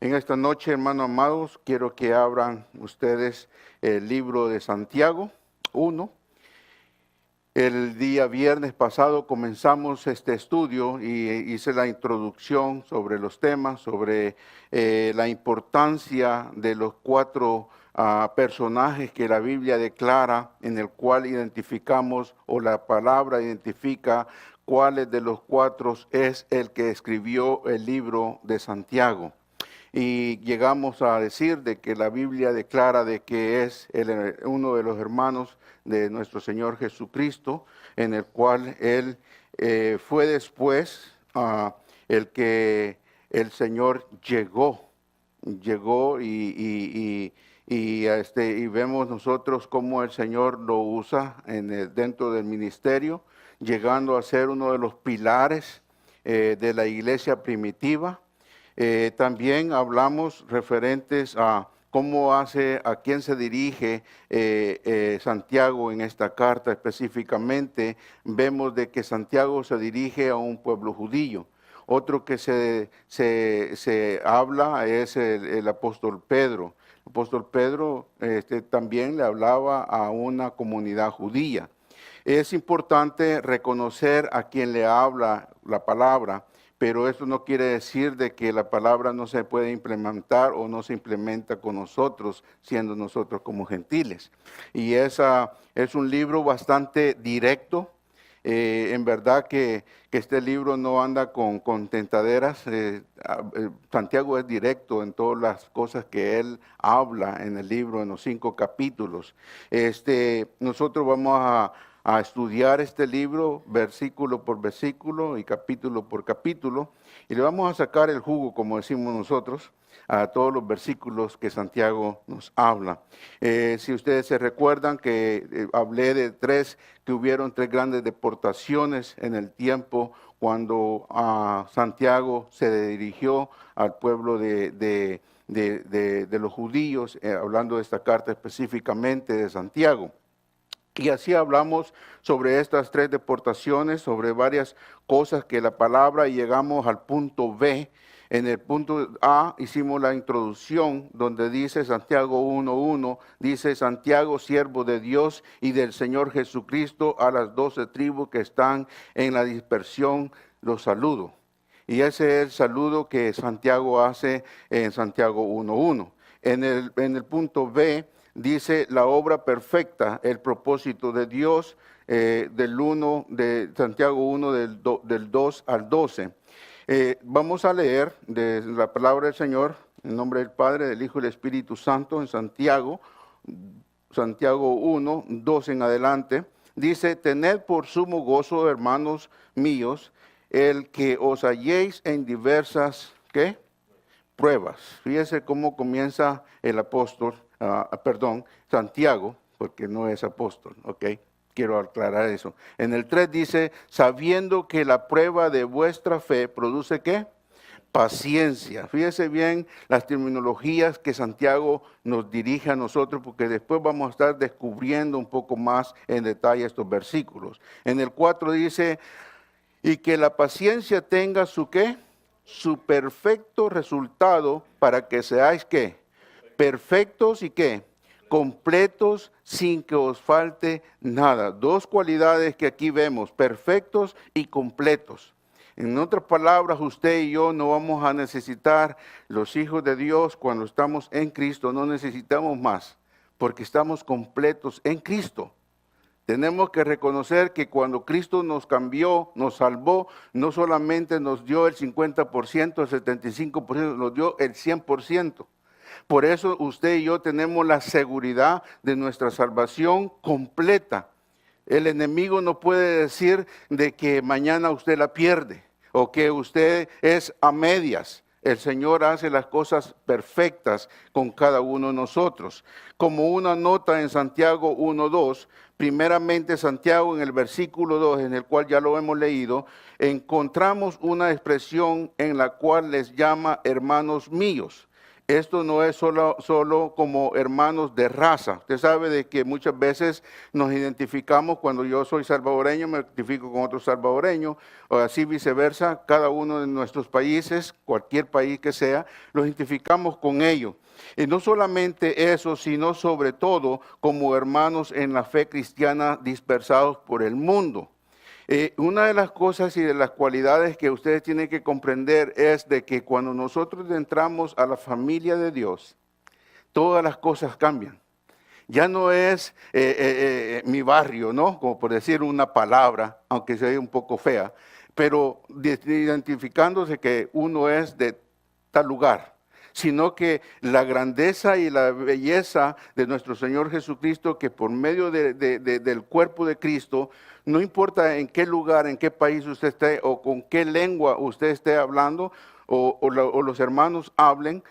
En esta noche, hermanos amados, quiero que abran ustedes el libro de Santiago 1. El día viernes pasado comenzamos este estudio y hice la introducción sobre los temas, sobre la importancia de los cuatro personajes que la Biblia declara, en el cual identificamos, o la palabra identifica cuáles de los cuatro es el que escribió el libro de Santiago. Y llegamos a decir de que la Biblia declara de que es uno de los hermanos de nuestro Señor Jesucristo, en el cual Él fue después el que el Señor llegó y vemos nosotros cómo el Señor lo usa dentro del ministerio, llegando a ser uno de los pilares de la iglesia primitiva. También hablamos referentes a a quién se dirige Santiago en esta carta específicamente. Vemos de que Santiago se dirige a un pueblo judío. Otro que se habla es el apóstol Pedro. El apóstol Pedro también le hablaba a una comunidad judía. Es importante reconocer a quien le habla la palabra, pero eso no quiere decir de que la palabra no se puede implementar o no se implementa con nosotros, siendo nosotros como gentiles. Y es un libro bastante directo. En verdad que este libro no anda con tentaderas. Santiago es directo en todas las cosas que él habla en el libro, en los 5 capítulos. Nosotros vamos a estudiar este libro versículo por versículo y capítulo por capítulo, y le vamos a sacar el jugo, como decimos nosotros, a todos los versículos que Santiago nos habla. Si ustedes se recuerdan que hablé de que hubieron 3 grandes deportaciones en el tiempo cuando Santiago se dirigió al pueblo de los judíos, hablando de esta carta específicamente de Santiago. Y así hablamos sobre estas 3 deportaciones, sobre varias cosas que la palabra, y llegamos al punto B. En el punto A hicimos la introducción donde dice Santiago 1:1, dice: Santiago, siervo de Dios y del Señor Jesucristo, a las 12 tribus que están en la dispersión, los saludo. Y ese es el saludo que Santiago hace en Santiago 1:1. En el punto B dice la obra perfecta, el propósito de Dios, de Santiago 1, del 2 al 12. Vamos a leer de la palabra del Señor, en nombre del Padre, del Hijo y del Espíritu Santo, en Santiago 1, 2 en adelante. Dice: tened por sumo gozo, hermanos míos, el que os halléis en diversas, ¿qué? Pruebas. Fíjese cómo comienza el apóstol, Santiago, porque no es apóstol, ¿ok? Quiero aclarar eso. En el 3 dice: sabiendo que la prueba de vuestra fe produce, ¿qué? Paciencia. Fíjese bien las terminologías que Santiago nos dirige a nosotros, porque después vamos a estar descubriendo un poco más en detalle estos versículos. En el 4 dice: y que la paciencia tenga su, ¿qué? Su perfecto resultado, para que seáis, ¿qué? Perfectos y, ¿qué? Completos, sin que os falte nada. 2 cualidades que aquí vemos: perfectos y completos. En otras palabras, usted y yo no vamos a necesitar, los hijos de Dios, cuando estamos en Cristo, no necesitamos más, porque estamos completos en Cristo. Tenemos que reconocer que cuando Cristo nos cambió, nos salvó, no solamente nos dio el 50%, el 75%, nos dio el 100%. Por eso usted y yo tenemos la seguridad de nuestra salvación completa. El enemigo no puede decir de que mañana usted la pierde o que usted es a medias. El Señor hace las cosas perfectas con cada uno de nosotros. Como una nota en Santiago 1:2, primeramente Santiago en el versículo 2, en el cual ya lo hemos leído, encontramos una expresión en la cual les llama hermanos míos. esto no es solo como hermanos de raza. Usted sabe de que muchas veces nos identificamos, cuando yo soy salvadoreño, me identifico con otro salvadoreño, o así viceversa, cada uno de nuestros países, cualquier país que sea, los identificamos con ellos. Y no solamente eso, sino sobre todo como hermanos en la fe cristiana dispersados por el mundo. Una de las cosas y de las cualidades que ustedes tienen que comprender es de que cuando nosotros entramos a la familia de Dios, todas las cosas cambian. Ya no es mi barrio, ¿no? Como por decir una palabra, aunque sea un poco fea, pero identificándose que uno es de tal lugar, sino que la grandeza y la belleza de nuestro Señor Jesucristo, que por medio del cuerpo de Cristo, no importa en qué lugar, en qué país usted esté, o con qué lengua usted esté hablando, o los hermanos hablen,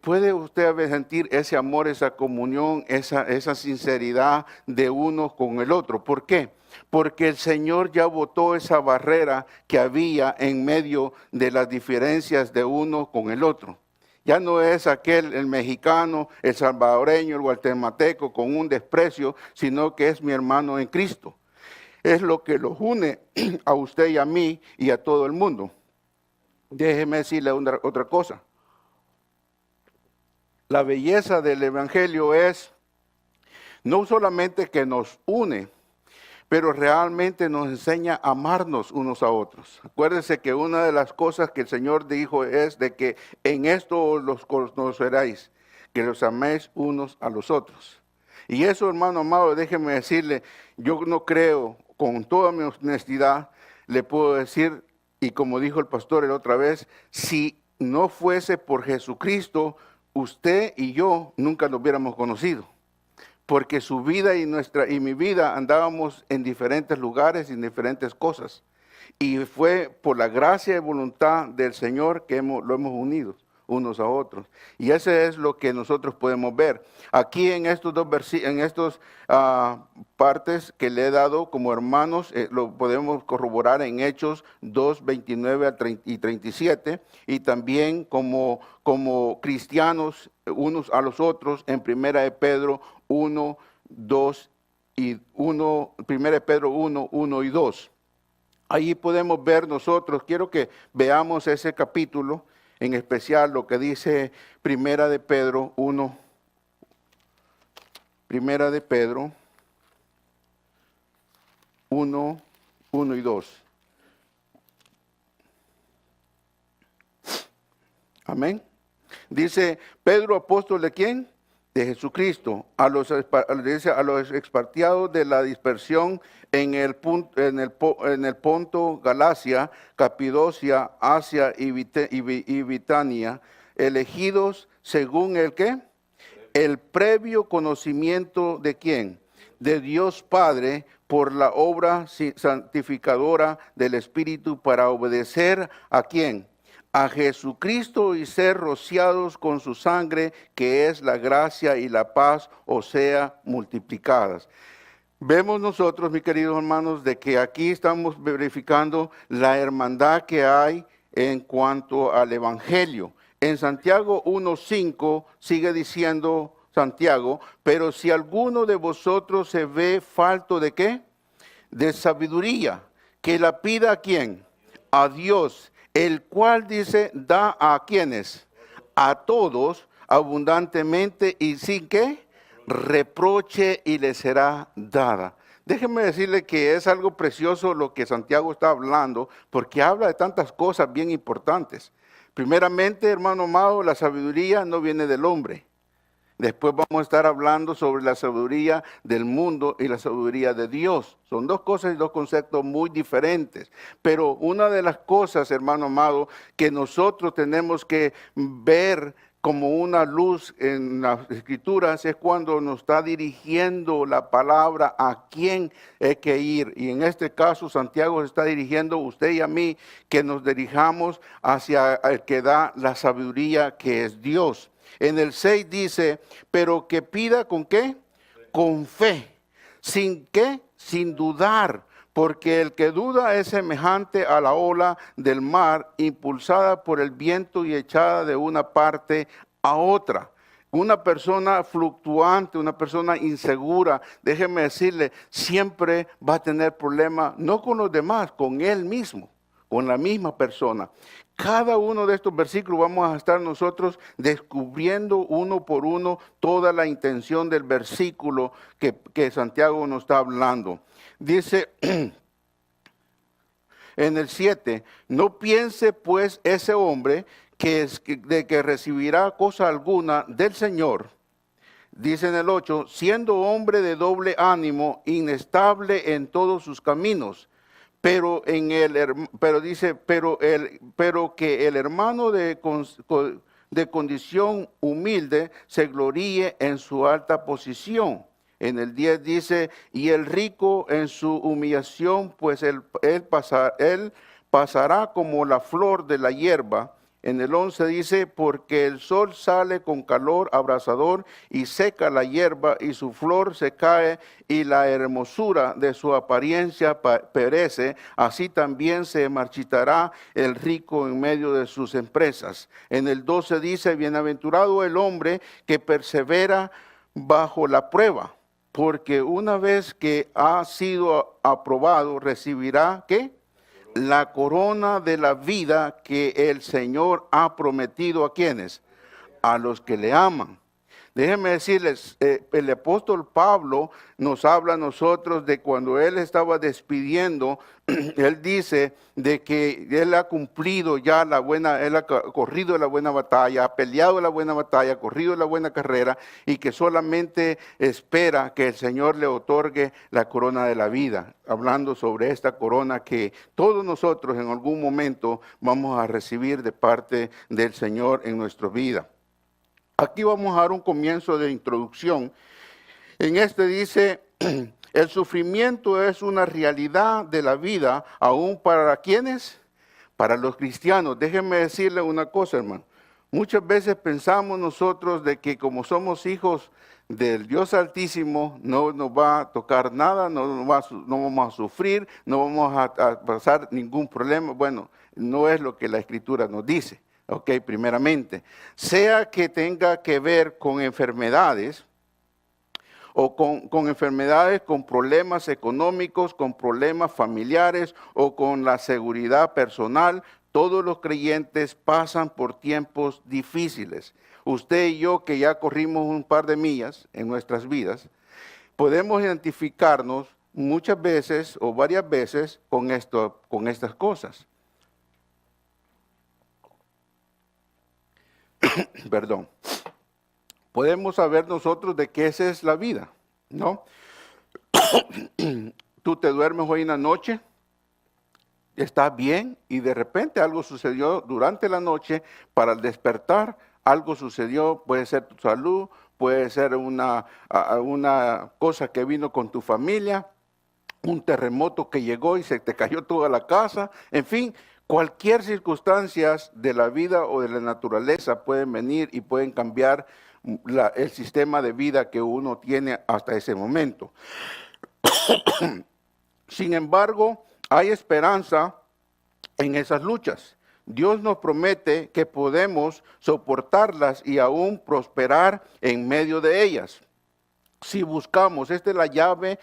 puede usted sentir ese amor, esa comunión, esa sinceridad de uno con el otro. ¿Por qué? Porque el Señor ya botó esa barrera que había en medio de las diferencias de uno con el otro. Ya no es el mexicano, el salvadoreño, el guatemalteco con un desprecio, sino que es mi hermano en Cristo. Es lo que los une a usted y a mí y a todo el mundo. Déjeme decirle otra cosa. La belleza del Evangelio es no solamente que nos une, pero realmente nos enseña a amarnos unos a otros. Acuérdense que una de las cosas que el Señor dijo es de que en esto los conoceréis, que los améis unos a los otros. Y eso, hermano amado, déjeme decirle, yo no creo, con toda mi honestidad, le puedo decir, y como dijo el pastor la otra vez, si no fuese por Jesucristo, usted y yo nunca lo hubiéramos conocido. Porque su vida y mi vida andábamos en diferentes lugares y en diferentes cosas. Y fue por la gracia y voluntad del Señor que lo hemos unido unos a otros. Y ese es lo que nosotros podemos ver. Aquí en estos partes que le he dado como hermanos, lo podemos corroborar en Hechos 2, 29 y 37, y también como cristianos unos a los otros en Primera de Pedro 1, 2 y 1, Primera de Pedro 1, 1 y 2. Ahí podemos ver nosotros, quiero que veamos ese capítulo, en especial lo que dice Primera de Pedro 1, Primera de Pedro 1, 1 y 2. Amén. Dice Pedro, apóstol de quién? De Jesucristo, a los expatriados de la dispersión en el Ponto, Galacia, Capadocia, Asia y Bitinia, elegidos según el ¿qué? El previo conocimiento de quién? De Dios Padre, por la obra santificadora del Espíritu, para obedecer ¿a quién? A Jesucristo, y ser rociados con su sangre, que es la gracia y la paz, o sea, multiplicadas. Vemos nosotros, mis queridos hermanos, de que aquí estamos verificando la hermandad que hay en cuanto al Evangelio. En Santiago 1:5 sigue diciendo Santiago, pero si alguno de vosotros se ve falto de ¿qué? De sabiduría, que la pida ¿a quién? A Dios, el cual dice, da a quienes, a todos abundantemente y sin que reproche, y le será dada. Déjenme decirle que es algo precioso lo que Santiago está hablando, porque habla de tantas cosas bien importantes. Primeramente, hermano amado, la sabiduría no viene del hombre. Después vamos a estar hablando sobre la sabiduría del mundo y la sabiduría de Dios. Son dos cosas y dos conceptos muy diferentes. Pero una de las cosas, hermano amado, que nosotros tenemos que ver como una luz en las Escrituras es cuando nos está dirigiendo la palabra a quién hay que ir. Y en este caso Santiago se está dirigiendo a usted y a mí, que nos dirijamos hacia el que da la sabiduría, que es Dios. En el 6 dice, pero que pida ¿con qué? Con fe. ¿Sin qué? Sin dudar. Porque el que duda es semejante a la ola del mar, impulsada por el viento y echada de una parte a otra. Una persona fluctuante, una persona insegura, déjeme decirle, siempre va a tener problemas, no con los demás, con él mismo, con la misma persona. Cada uno de estos versículos vamos a estar nosotros descubriendo uno por uno toda la intención del versículo que Santiago nos está hablando. Dice en el 7, no piense pues ese hombre de que recibirá cosa alguna del Señor. Dice en el 8, siendo hombre de doble ánimo, inestable en todos sus caminos, pero que el hermano de condición humilde se gloríe en su alta posición. En el 10 dice, y el rico en su humillación, pues él pasará como la flor de la hierba. En el 11 dice, porque el sol sale con calor abrasador y seca la hierba y su flor se cae y la hermosura de su apariencia perece, así también se marchitará el rico en medio de sus empresas. En el 12 dice, bienaventurado el hombre que persevera bajo la prueba, porque una vez que ha sido aprobado recibirá, ¿qué? La corona de la vida que el Señor ha prometido ¿a quiénes? A los que le aman. Déjenme decirles, el apóstol Pablo nos habla a nosotros de cuando él estaba despidiendo, él dice de que él ha cumplido ya él ha corrido la buena batalla, ha peleado la buena batalla, ha corrido la buena carrera y que solamente espera que el Señor le otorgue la corona de la vida. Hablando sobre esta corona que todos nosotros en algún momento vamos a recibir de parte del Señor en nuestra vida. Aquí vamos a dar un comienzo de introducción. En este dice, el sufrimiento es una realidad de la vida, aún para ¿quiénes? Para los cristianos. Déjenme decirle una cosa, hermano. Muchas veces pensamos nosotros de que como somos hijos del Dios Altísimo, no nos va a tocar nada, no vamos a sufrir, no vamos a pasar ningún problema. Bueno, no es lo que la Escritura nos dice. Ok, primeramente, sea que tenga que ver con enfermedades o con enfermedades, con problemas económicos, con problemas familiares o con la seguridad personal, todos los creyentes pasan por tiempos difíciles. Usted y yo que ya corrimos un par de millas en nuestras vidas, podemos identificarnos muchas veces o varias veces con estas cosas. Perdón. Podemos saber nosotros de que esa es la vida, ¿no? Tú te duermes hoy en la noche, estás bien y de repente algo sucedió durante la noche, para el despertar algo sucedió, puede ser tu salud, puede ser una cosa que vino con tu familia, un terremoto que llegó y se te cayó toda la casa, en fin. Cualquier circunstancia de la vida o de la naturaleza pueden venir y pueden cambiar el sistema de vida que uno tiene hasta ese momento. Sin embargo, hay esperanza en esas luchas. Dios nos promete que podemos soportarlas y aún prosperar en medio de ellas. Si buscamos, esta es la llave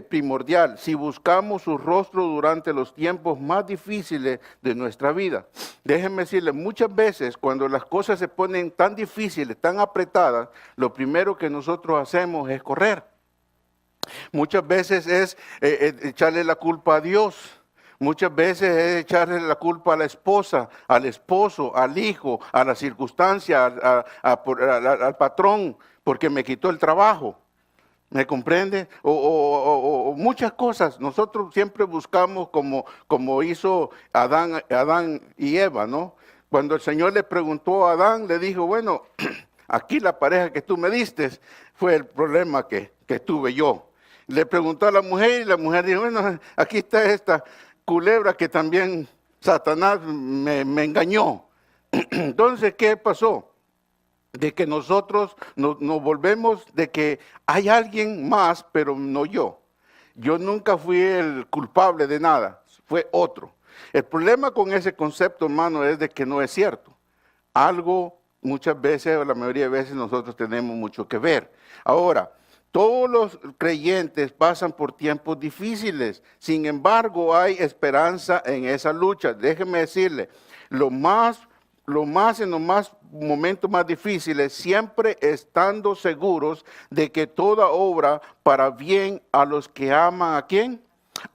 primordial, si buscamos su rostro durante los tiempos más difíciles de nuestra vida. Déjenme decirles, muchas veces cuando las cosas se ponen tan difíciles, tan apretadas, lo primero que nosotros hacemos es correr. Muchas veces es echarle la culpa a Dios. Muchas veces es echarle la culpa a la esposa, al esposo, al hijo, a la circunstancia, al patrón, porque me quitó el trabajo. ¿Me comprende? O muchas cosas. Nosotros siempre buscamos como hizo Adán y Eva, ¿no? Cuando el Señor le preguntó a Adán, le dijo, bueno, aquí la pareja que tú me diste fue el problema que tuve yo. Le preguntó a la mujer y la mujer dijo, bueno, aquí está esta culebra que también Satanás me engañó. Entonces, ¿qué pasó? De que nosotros nos volvemos de que hay alguien más, pero no yo. Yo nunca fui el culpable de nada, fue otro. El problema con ese concepto, hermano, es de que no es cierto. Algo muchas veces, o la mayoría de veces, nosotros tenemos mucho que ver. Ahora, todos los creyentes pasan por tiempos difíciles. Sin embargo, hay esperanza en esa lucha. Déjeme decirle, en los más momentos más difíciles, siempre estando seguros de que toda obra para bien a los que aman ¿a quién?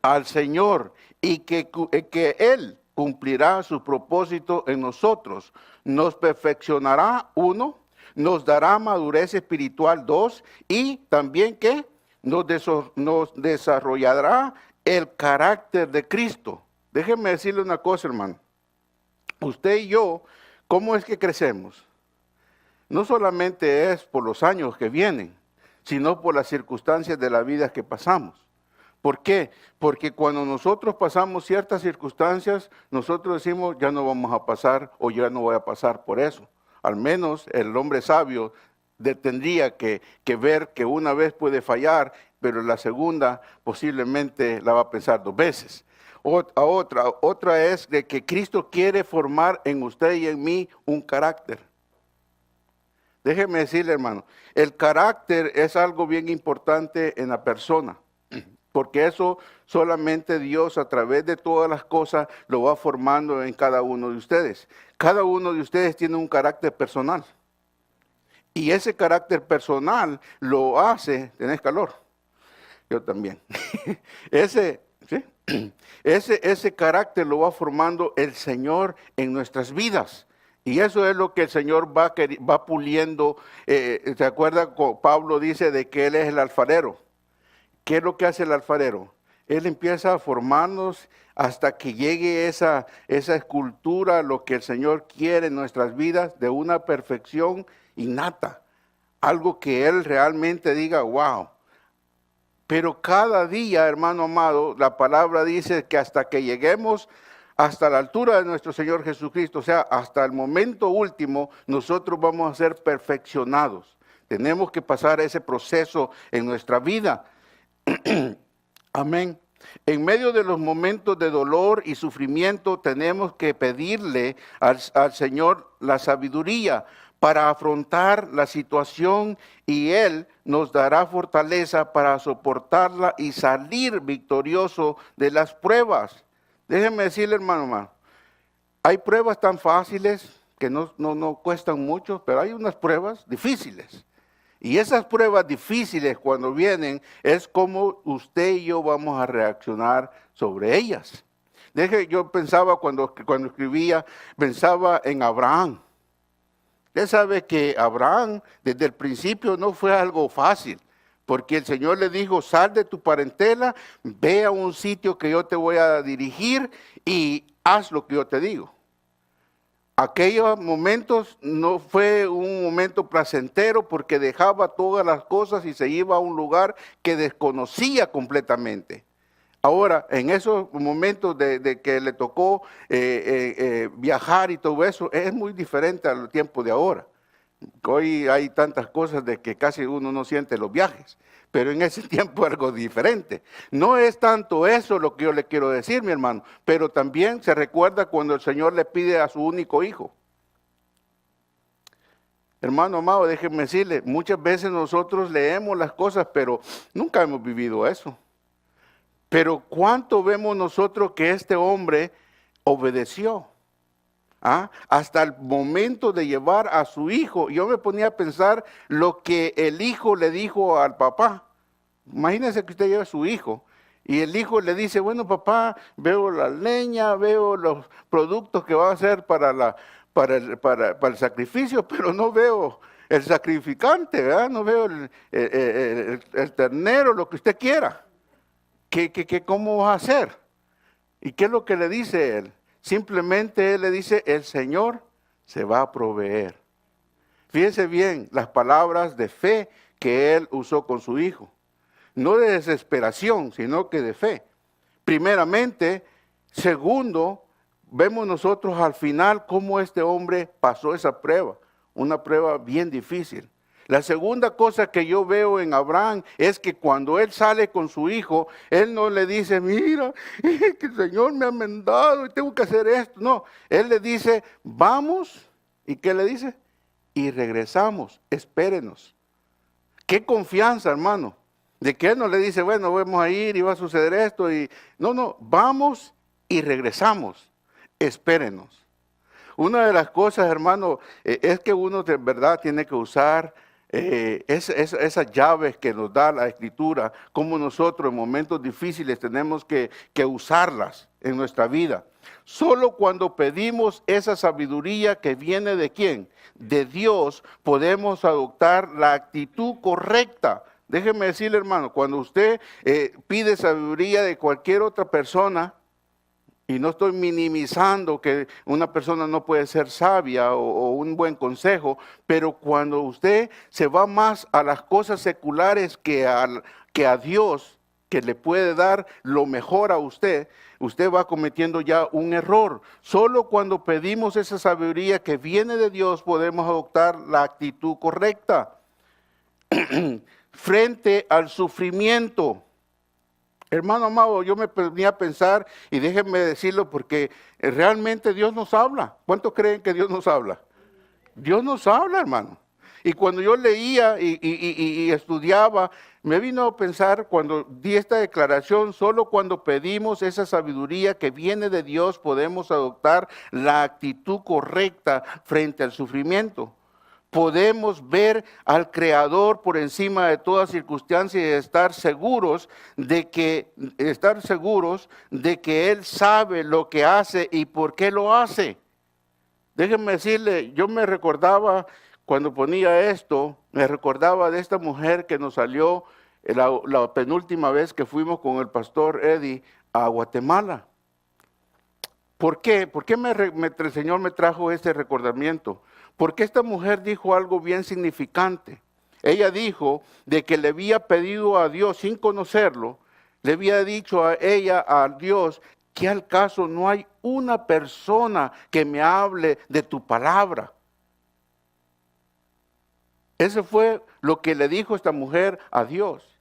Al Señor, y que Él cumplirá su propósito en nosotros. Nos perfeccionará, uno, nos dará madurez espiritual, dos, y también que nos desarrollará el carácter de Cristo. Déjenme decirle una cosa, hermano. Usted y yo, ¿cómo es que crecemos? No solamente es por los años que vienen, sino por las circunstancias de la vida que pasamos. ¿Por qué? Porque cuando nosotros pasamos ciertas circunstancias, nosotros decimos, ya no vamos a pasar o ya no voy a pasar por eso. Al menos el hombre sabio tendría que ver que una vez puede fallar, pero la segunda posiblemente la va a pensar dos veces. Otra es de que Cristo quiere formar en usted y en mí un carácter. Déjeme decirle, hermano, el carácter es algo bien importante en la persona. Porque eso solamente Dios a través de todas las cosas lo va formando en cada uno de ustedes. Cada uno de ustedes tiene un carácter personal. Y ese carácter personal lo hace, ¿tenés calor? Yo también. ¿sí? Ese carácter lo va formando el Señor en nuestras vidas. Y eso es lo que el Señor va puliendo. ¿Se acuerda? Pablo dice de que Él es el alfarero. ¿Qué es lo que hace el alfarero? Él empieza a formarnos hasta que llegue esa escultura, lo que el Señor quiere en nuestras vidas, de una perfección innata. Algo que Él realmente diga, wow. Pero cada día, hermano amado, la palabra dice que hasta que lleguemos hasta la altura de nuestro Señor Jesucristo, o sea, hasta el momento último, nosotros vamos a ser perfeccionados. Tenemos que pasar ese proceso en nuestra vida. Amén. En medio de los momentos de dolor y sufrimiento tenemos que pedirle al Señor la sabiduría para afrontar la situación y Él nos dará fortaleza para soportarla y salir victorioso de las pruebas. Déjenme decirle, hermano, hay pruebas tan fáciles que no cuestan mucho, pero hay unas pruebas difíciles. Y esas pruebas difíciles cuando vienen es como usted y yo vamos a reaccionar sobre ellas. Yo pensaba cuando escribía, pensaba en Abraham. Usted sabe que Abraham desde el principio no fue algo fácil, porque el Señor le dijo, sal de tu parentela, ve a un sitio que yo te voy a dirigir y haz lo que yo te digo. Aquellos momentos no fue un momento placentero porque dejaba todas las cosas y se iba a un lugar que desconocía completamente. Ahora, en esos momentos de que le tocó viajar y todo eso, es muy diferente al tiempo de ahora. Hoy hay tantas cosas de que casi uno no siente los viajes, pero en ese tiempo algo diferente. No es tanto eso lo que yo le quiero decir, mi hermano, pero también se recuerda cuando el Señor le pide a su único hijo. Hermano amado, déjenme decirle, muchas veces nosotros leemos las cosas, pero nunca hemos vivido eso. Pero ¿cuánto vemos nosotros que este hombre obedeció? Hasta el momento de llevar a su hijo. Yo me ponía a pensar lo que el hijo le dijo al papá. Imagínense que usted lleva a su hijo y el hijo le dice, bueno papá, veo la leña, veo los productos que va a hacer para el sacrificio, pero no veo el sacrificante, ¿verdad? No veo el ternero, lo que usted quiera. ¿Cómo va a hacer? ¿Y qué es lo que le dice él? Simplemente él le dice, el Señor se va a proveer. Fíjense bien las palabras de fe que él usó con su hijo. No de desesperación, sino que de fe. Primeramente. Segundo, vemos nosotros al final cómo este hombre pasó esa prueba. Una prueba bien difícil. La segunda cosa que yo veo en Abraham es que cuando él sale con su hijo, él no le dice, mira, que el Señor me ha mandado y tengo que hacer esto. No, él le dice, vamos, ¿y qué le dice? y regresamos. Espérenos. Qué confianza, hermano, de que Él no le dice, bueno, vamos a ir y va a suceder esto. No, vamos y regresamos. Espérenos. Una de las cosas, hermano, es que uno de verdad tiene que usar esas llaves que nos da la Escritura, como nosotros en momentos difíciles tenemos que usarlas en nuestra vida. Solo cuando pedimos esa sabiduría que viene ¿de quién? De Dios, podemos adoptar la actitud correcta. Déjeme decirle, hermano, cuando usted pide sabiduría de cualquier otra persona, y no estoy minimizando que una persona no puede ser sabia o un buen consejo, pero cuando usted se va más a las cosas seculares que a Dios, que le puede dar lo mejor a usted, usted va cometiendo ya un error. Solo cuando pedimos esa sabiduría que viene de Dios podemos adoptar la actitud correcta frente al sufrimiento. Hermano amado, yo me ponía a pensar, y déjenme decirlo porque realmente Dios nos habla. ¿Cuántos creen que Dios nos habla? Dios nos habla, hermano. Y cuando yo leía y estudiaba, me vino a pensar cuando di esta declaración, solo cuando pedimos esa sabiduría que viene de Dios podemos adoptar la actitud correcta frente al sufrimiento. Podemos ver al Creador por encima de toda circunstancia y estar seguros de que Él sabe lo que hace y por qué lo hace. Déjenme decirle, yo me recordaba cuando ponía esto, me recordaba de esta mujer que nos salió la penúltima vez que fuimos con el pastor Eddie a Guatemala. ¿Por qué? ¿Por qué el Señor me trajo este recordamiento? Porque esta mujer dijo algo bien significante. Ella dijo de que le había pedido a Dios sin conocerlo, le había dicho a ella, a Dios, que al caso no hay una persona que me hable de tu palabra. Eso fue lo que le dijo esta mujer a Dios.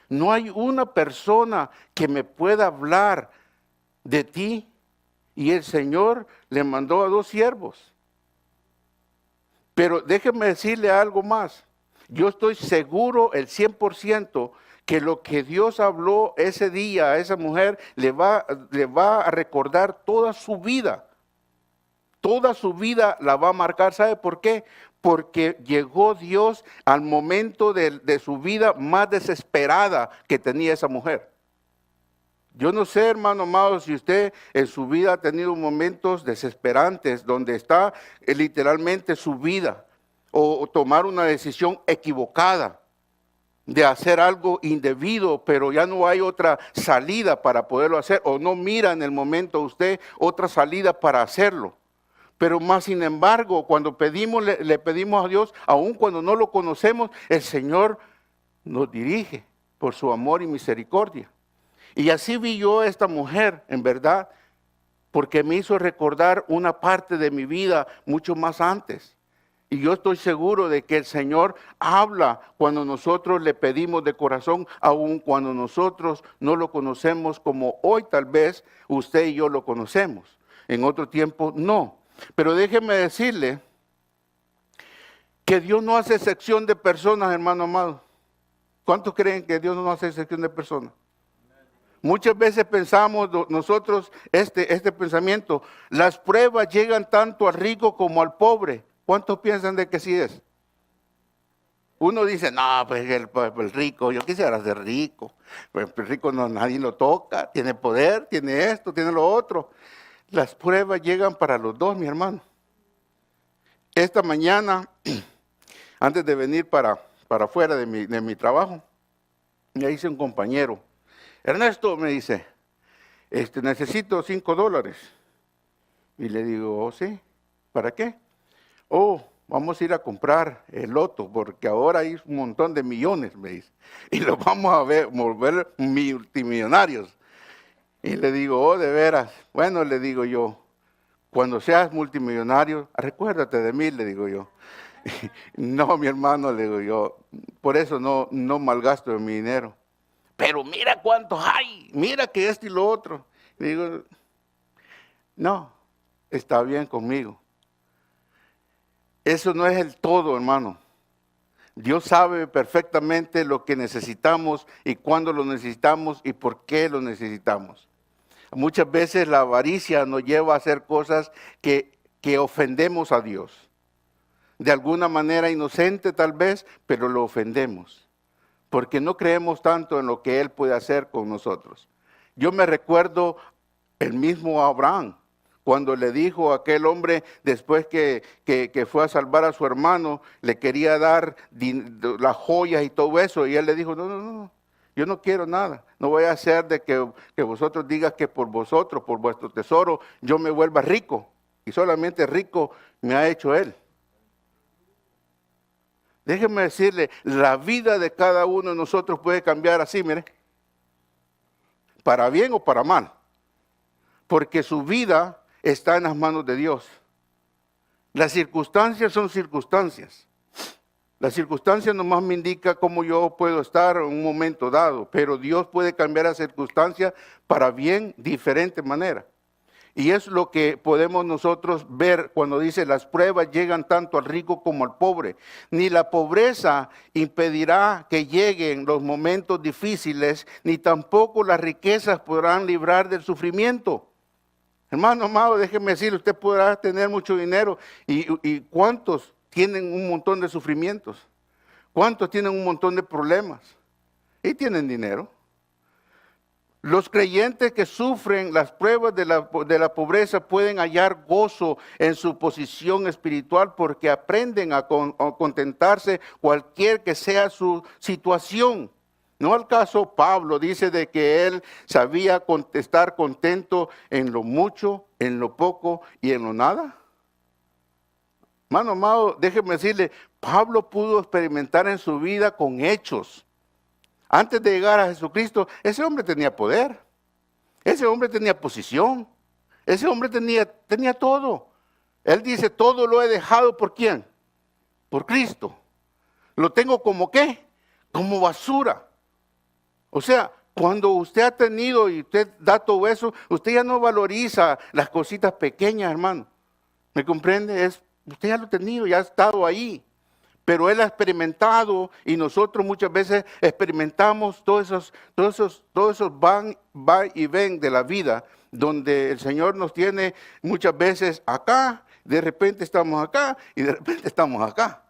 No hay una persona que me pueda hablar de ti. Y el Señor le mandó a 2 siervos. Pero déjeme decirle algo más. Yo estoy seguro el 100% que lo que Dios habló ese día a esa mujer le va a recordar toda su vida. Toda su vida la va a marcar. ¿Sabe por qué? Porque llegó Dios al momento de su vida más desesperada que tenía esa mujer. Yo no sé, hermano amado, si usted en su vida ha tenido momentos desesperantes donde está literalmente su vida o tomar una decisión equivocada de hacer algo indebido, pero ya no hay otra salida para poderlo hacer o no mira en el momento usted otra salida para hacerlo. Pero más sin embargo, cuando le pedimos a Dios, aun cuando no lo conocemos, el Señor nos dirige por su amor y misericordia. Y así vi yo a esta mujer, en verdad, porque me hizo recordar una parte de mi vida mucho más antes. Y yo estoy seguro de que el Señor habla cuando nosotros le pedimos de corazón, aun cuando nosotros no lo conocemos como hoy tal vez usted y yo lo conocemos. En otro tiempo no. Pero déjeme decirle que Dios no hace excepción de personas, hermano amado. ¿Cuántos creen que Dios no hace excepción de personas? Muchas veces pensamos nosotros este pensamiento, las pruebas llegan tanto al rico como al pobre. ¿Cuántos piensan de que sí es? Uno dice, no, pues el rico, yo quisiera ser rico. Pues el rico no, nadie lo toca, tiene poder, tiene esto, tiene lo otro. Las pruebas llegan para los dos, mi hermano. Esta mañana, antes de venir para afuera de mi trabajo, me dice un compañero, Ernesto, me dice, necesito $5. Y le digo, oh, sí, ¿para qué? Oh, vamos a ir a comprar el loto, porque ahora hay un montón de millones, me dice. Y los vamos a volver multimillonarios. Y le digo, oh, de veras. Bueno, le digo yo, cuando seas multimillonario, recuérdate de mí, le digo yo. No, mi hermano, le digo yo, por eso no malgasto mi dinero. Pero mira cuántos hay, mira que esto y lo otro. Le digo, no, está bien conmigo. Eso no es el todo, hermano. Dios sabe perfectamente lo que necesitamos y cuándo lo necesitamos y por qué lo necesitamos. Muchas veces la avaricia nos lleva a hacer cosas que ofendemos a Dios. De alguna manera inocente tal vez, pero lo ofendemos. Porque no creemos tanto en lo que Él puede hacer con nosotros. Yo me recuerdo el mismo Abraham, cuando le dijo a aquel hombre, después que fue a salvar a su hermano, le quería dar las joyas y todo eso, y él le dijo, no, yo no quiero nada. No voy a hacer de que vosotros digas que por vosotros, por vuestro tesoro, yo me vuelva rico. Y solamente rico me ha hecho Él. Déjenme decirle, la vida de cada uno de nosotros puede cambiar así, mire, para bien o para mal, porque su vida está en las manos de Dios. Las circunstancias son circunstancias. Las circunstancias nomás me indica cómo yo puedo estar en un momento dado, pero Dios puede cambiar las circunstancias para bien, diferente manera. Y es lo que podemos nosotros ver cuando dice las pruebas llegan tanto al rico como al pobre. Ni la pobreza impedirá que lleguen los momentos difíciles, ni tampoco las riquezas podrán librar del sufrimiento. Hermano amado, déjeme decirle, usted podrá tener mucho dinero y ¿cuántos tienen un montón de sufrimientos? ¿Cuántos tienen un montón de problemas? Y tienen dinero. Los creyentes que sufren las pruebas de la pobreza pueden hallar gozo en su posición espiritual porque aprenden a contentarse cualquier que sea su situación. No al caso Pablo dice de que él sabía estar contento en lo mucho, en lo poco y en lo nada. Hermano amado, déjeme decirle, Pablo pudo experimentar en su vida con hechos. Antes de llegar a Jesucristo, ese hombre tenía poder, ese hombre tenía posición, ese hombre tenía todo. Él dice, todo lo he dejado ¿por quién? Por Cristo. Lo tengo como ¿qué? Como basura. O sea, cuando usted ha tenido y usted da todo eso, usted ya no valoriza las cositas pequeñas, hermano. ¿Me comprende? Usted ya lo ha tenido, ya ha estado ahí. Pero Él ha experimentado y nosotros muchas veces experimentamos todos esos van y ven de la vida, donde el Señor nos tiene muchas veces acá, de repente estamos acá y de repente estamos acá.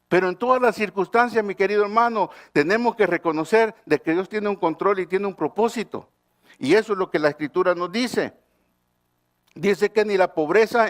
Pero en todas las circunstancias, mi querido hermano, tenemos que reconocer de que Dios tiene un control y tiene un propósito. Y eso es lo que la Escritura nos dice. Dice que ni la pobreza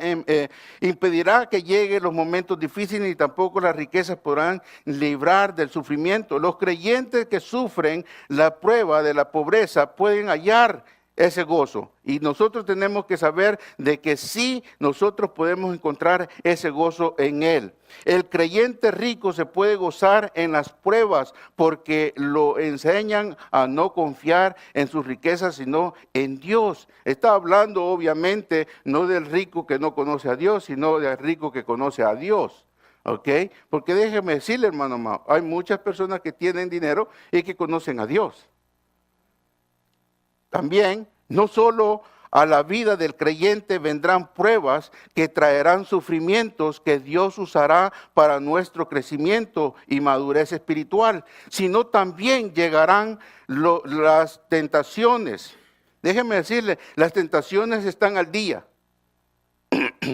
impedirá que lleguen los momentos difíciles, ni tampoco las riquezas podrán librar del sufrimiento. Los creyentes que sufren la prueba de la pobreza pueden hallar ese gozo. Y nosotros tenemos que saber de que sí, nosotros podemos encontrar ese gozo en Él. El creyente rico se puede gozar en las pruebas porque lo enseñan a no confiar en sus riquezas, sino en Dios. Está hablando obviamente no del rico que no conoce a Dios, sino del rico que conoce a Dios. ¿Ok? Porque déjeme decirle, hermano amado, hay muchas personas que tienen dinero y que conocen a Dios. También, no solo a la vida del creyente vendrán pruebas que traerán sufrimientos que Dios usará para nuestro crecimiento y madurez espiritual, sino también llegarán las tentaciones. Déjeme decirle, las tentaciones están al día.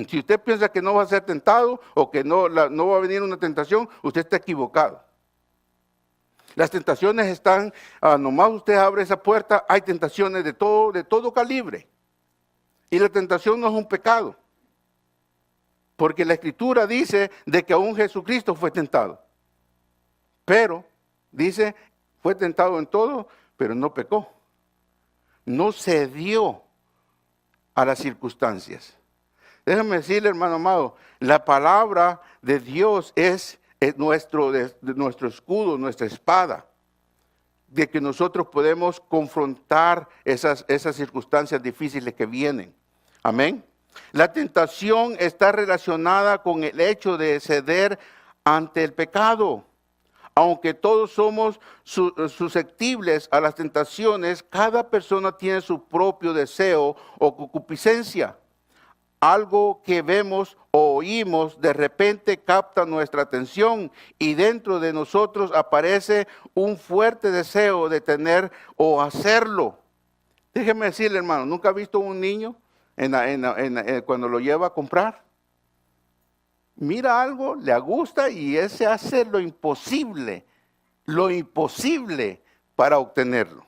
Si usted piensa que no va a ser tentado o que no va a venir una tentación, usted está equivocado. Las tentaciones están, nomás usted abre esa puerta, hay tentaciones de todo calibre. Y la tentación no es un pecado. Porque la Escritura dice de que aún Jesucristo fue tentado. Pero, dice, fue tentado en todo, pero no pecó. No cedió a las circunstancias. Déjame decirle, hermano amado, la palabra de Dios es nuestro escudo, nuestra espada, de que nosotros podemos confrontar esas circunstancias difíciles que vienen. Amén. La tentación está relacionada con el hecho de ceder ante el pecado. Aunque todos somos susceptibles a las tentaciones, cada persona tiene su propio deseo o concupiscencia. Algo que vemos o oímos de repente capta nuestra atención y dentro de nosotros aparece un fuerte deseo de tener o hacerlo. Déjeme decirle, hermano, ¿nunca ha visto un niño cuando lo lleva a comprar? Mira algo, le gusta y ese hace lo imposible para obtenerlo.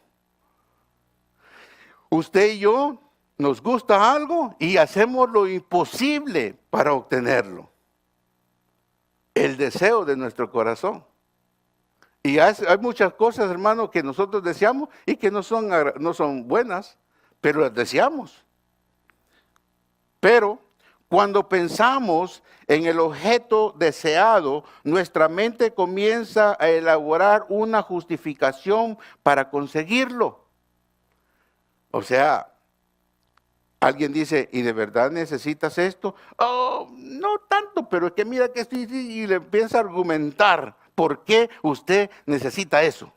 Usted y yo nos gusta algo y hacemos lo imposible para obtenerlo. El deseo de nuestro corazón. Y hay muchas cosas, hermano, que nosotros deseamos y que no son buenas, pero las deseamos. Pero cuando pensamos en el objeto deseado, nuestra mente comienza a elaborar una justificación para conseguirlo. O sea, alguien dice, ¿y de verdad necesitas esto? Oh, no tanto, pero es que mira que estoy, y le empieza a argumentar por qué usted necesita eso.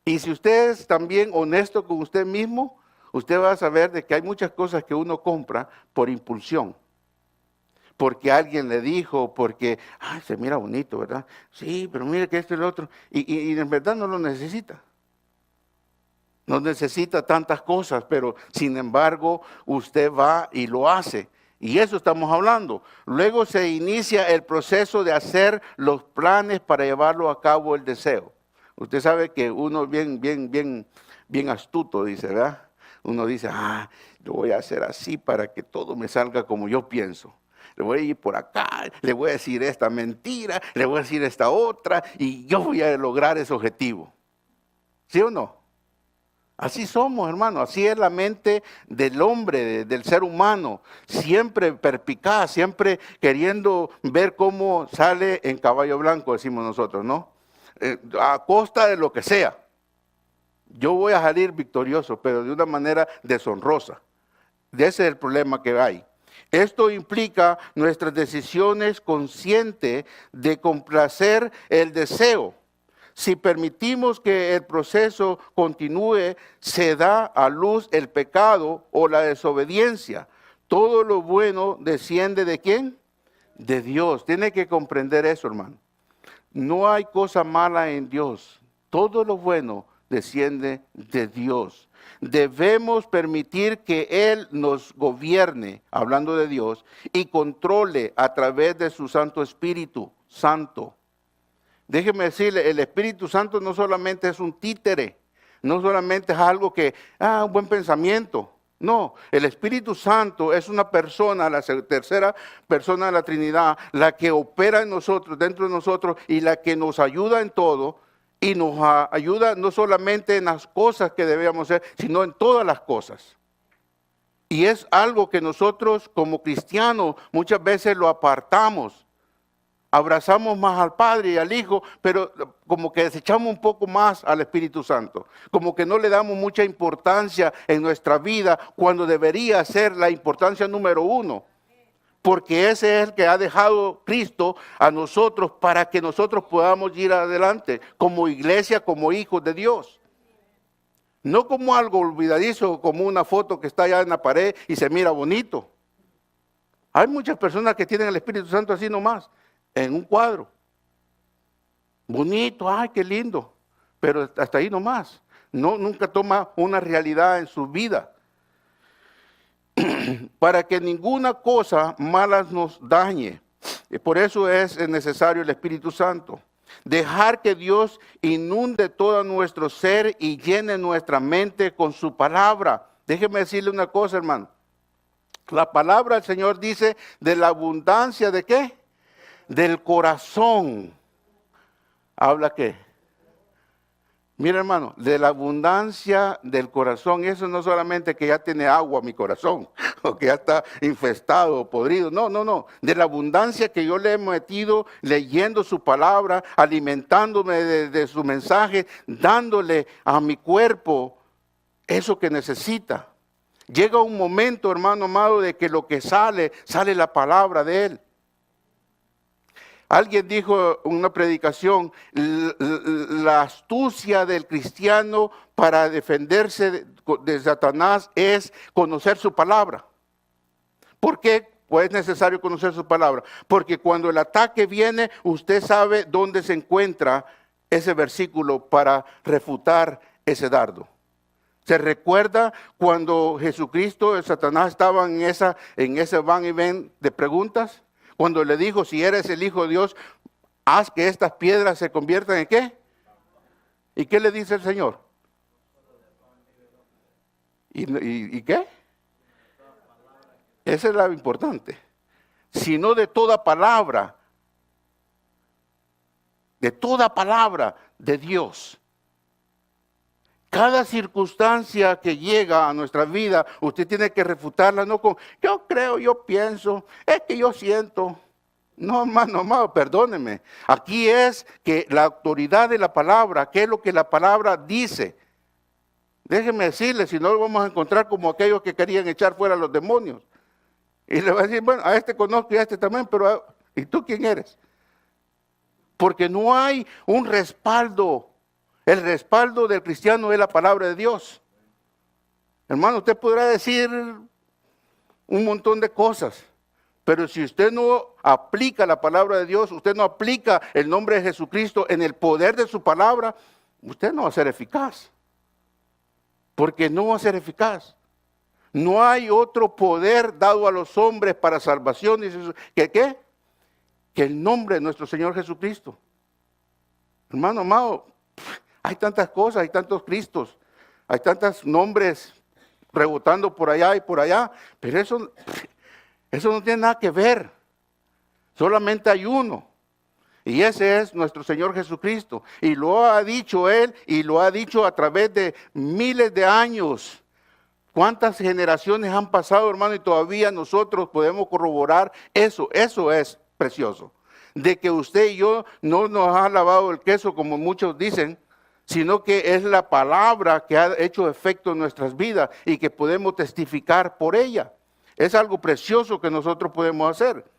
Y si usted es también honesto con usted mismo, usted va a saber de que hay muchas cosas que uno compra por impulsión. Porque alguien le dijo, porque, ay, se mira bonito, ¿verdad? Sí, pero mire que esto y lo otro. Y en verdad no lo necesita. No necesita tantas cosas, pero sin embargo usted va y lo hace. Y eso estamos hablando. Luego se inicia el proceso de hacer los planes para llevarlo a cabo el deseo. Usted sabe que uno es bien astuto, dice, ¿verdad? Uno dice, lo voy a hacer así para que todo me salga como yo pienso. Le voy a ir por acá, le voy a decir esta mentira, le voy a decir esta otra, y yo voy a lograr ese objetivo. ¿Sí o no? Así somos, hermano, así es la mente del hombre, del ser humano, siempre perspicaz, siempre queriendo ver cómo sale en caballo blanco, decimos nosotros, ¿no? A costa de lo que sea. Yo voy a salir victorioso, pero de una manera deshonrosa. Ese es el problema que hay. Esto implica nuestras decisiones conscientes de complacer el deseo. Si permitimos que el proceso continúe, se da a luz el pecado o la desobediencia. Todo lo bueno desciende ¿de quién? De Dios. Tiene que comprender eso, hermano. No hay cosa mala en Dios. Todo lo bueno desciende de Dios. Debemos permitir que Él nos gobierne, hablando de Dios, y controle a través de su Santo Espíritu Santo. Déjeme decirle, el Espíritu Santo no solamente es un títere, no solamente es algo que, un buen pensamiento. No, el Espíritu Santo es una persona, la tercera persona de la Trinidad, la que opera en nosotros, dentro de nosotros, y la que nos ayuda en todo, y nos ayuda no solamente en las cosas que debemos hacer, sino en todas las cosas. Y es algo que nosotros como cristianos muchas veces lo apartamos. Abrazamos más al Padre y al Hijo, pero como que desechamos un poco más al Espíritu Santo. Como que no le damos mucha importancia en nuestra vida cuando debería ser la importancia número uno. Porque ese es el que ha dejado Cristo a nosotros para que nosotros podamos ir adelante como iglesia, como hijos de Dios. No como algo olvidadizo, como una foto que está allá en la pared y se mira bonito. Hay muchas personas que tienen el Espíritu Santo así nomás, en un cuadro. Bonito, ay, qué lindo. Pero hasta ahí nomás. No, nunca toma una realidad en su vida. Para que ninguna cosa mala nos dañe. Y por eso es necesario el Espíritu Santo. Dejar que Dios inunde todo nuestro ser y llene nuestra mente con su palabra. Déjeme decirle una cosa, hermano. La palabra del Señor dice de la abundancia de ¿qué? Del corazón. ¿Habla qué? Mira, hermano, de la abundancia del corazón. Eso no solamente que ya tiene agua mi corazón, o que ya está infestado o podrido. No, no, no. De la abundancia que yo le he metido leyendo su palabra, alimentándome de su mensaje, dándole a mi cuerpo eso que necesita. Llega un momento, hermano amado, de que lo que sale la palabra de Él. Alguien dijo en una predicación, la astucia del cristiano para defenderse de Satanás es conocer su palabra. ¿Por qué? Pues es necesario conocer su palabra. Porque cuando el ataque viene, usted sabe dónde se encuentra ese versículo para refutar ese dardo. ¿Se recuerda cuando Jesucristo y Satanás estaban en ese van y ven de preguntas? Cuando le dijo, si eres el Hijo de Dios, haz que estas piedras se conviertan en ¿qué? ¿Y qué le dice el Señor? ¿Y qué? Esa es la importante. Sino de toda palabra de Dios. Cada circunstancia que llega a nuestra vida, usted tiene que refutarla, no con, yo creo, yo pienso, es que yo siento. No, hermano, perdóneme. Aquí es que la autoridad de la palabra, ¿qué es lo que la palabra dice? Déjeme decirle, si no lo vamos a encontrar como aquellos que querían echar fuera a los demonios. Y le va a decir, bueno, a este conozco y a este también, pero ¿y tú quién eres? Porque no hay un respaldo. El respaldo del cristiano es la palabra de Dios. Hermano, usted podrá decir un montón de cosas, pero si usted no aplica la palabra de Dios, usted no aplica el nombre de Jesucristo en el poder de su palabra, usted no va a ser eficaz. Porque no va a ser eficaz. No hay otro poder dado a los hombres para salvación, dice, ¿qué? Que el nombre de nuestro Señor Jesucristo. Hermano amado, hay tantas cosas, hay tantos Cristos, hay tantos nombres rebotando por allá y por allá, pero eso no tiene nada que ver. Solamente hay uno. Y ese es nuestro Señor Jesucristo. Y lo ha dicho Él y lo ha dicho a través de miles de años. ¿Cuántas generaciones han pasado, hermano? Y todavía nosotros podemos corroborar eso. Eso es precioso. De que usted y yo no nos ha lavado el queso como muchos dicen, sino que es la palabra que ha hecho efecto en nuestras vidas y que podemos testificar por ella. Es algo precioso que nosotros podemos hacer.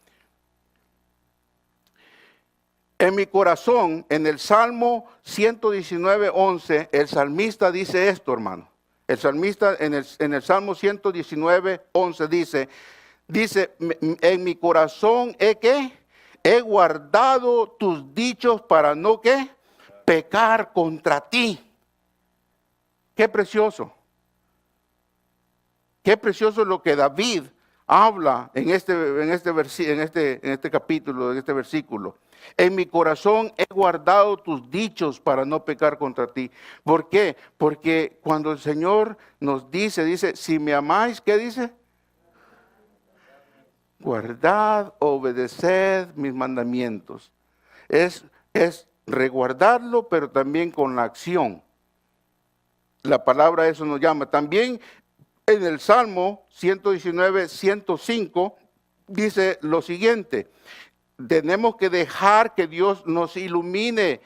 En mi corazón, en el Salmo 119:11, el salmista dice esto, hermano. El salmista en el Salmo 119:11 dice, en mi corazón he guardado tus dichos para no ¿qué? Pecar contra ti. Qué precioso. Qué precioso lo que David habla en este capítulo, en este versículo. En mi corazón he guardado tus dichos para no pecar contra ti. ¿Por qué? Porque cuando el Señor nos dice, si me amáis, ¿qué dice? Guardad, obedeced mis mandamientos. Es reguardarlo, pero también con la acción. La palabra eso nos llama. También en el Salmo 119:105 dice lo siguiente. Tenemos que dejar que Dios nos ilumine.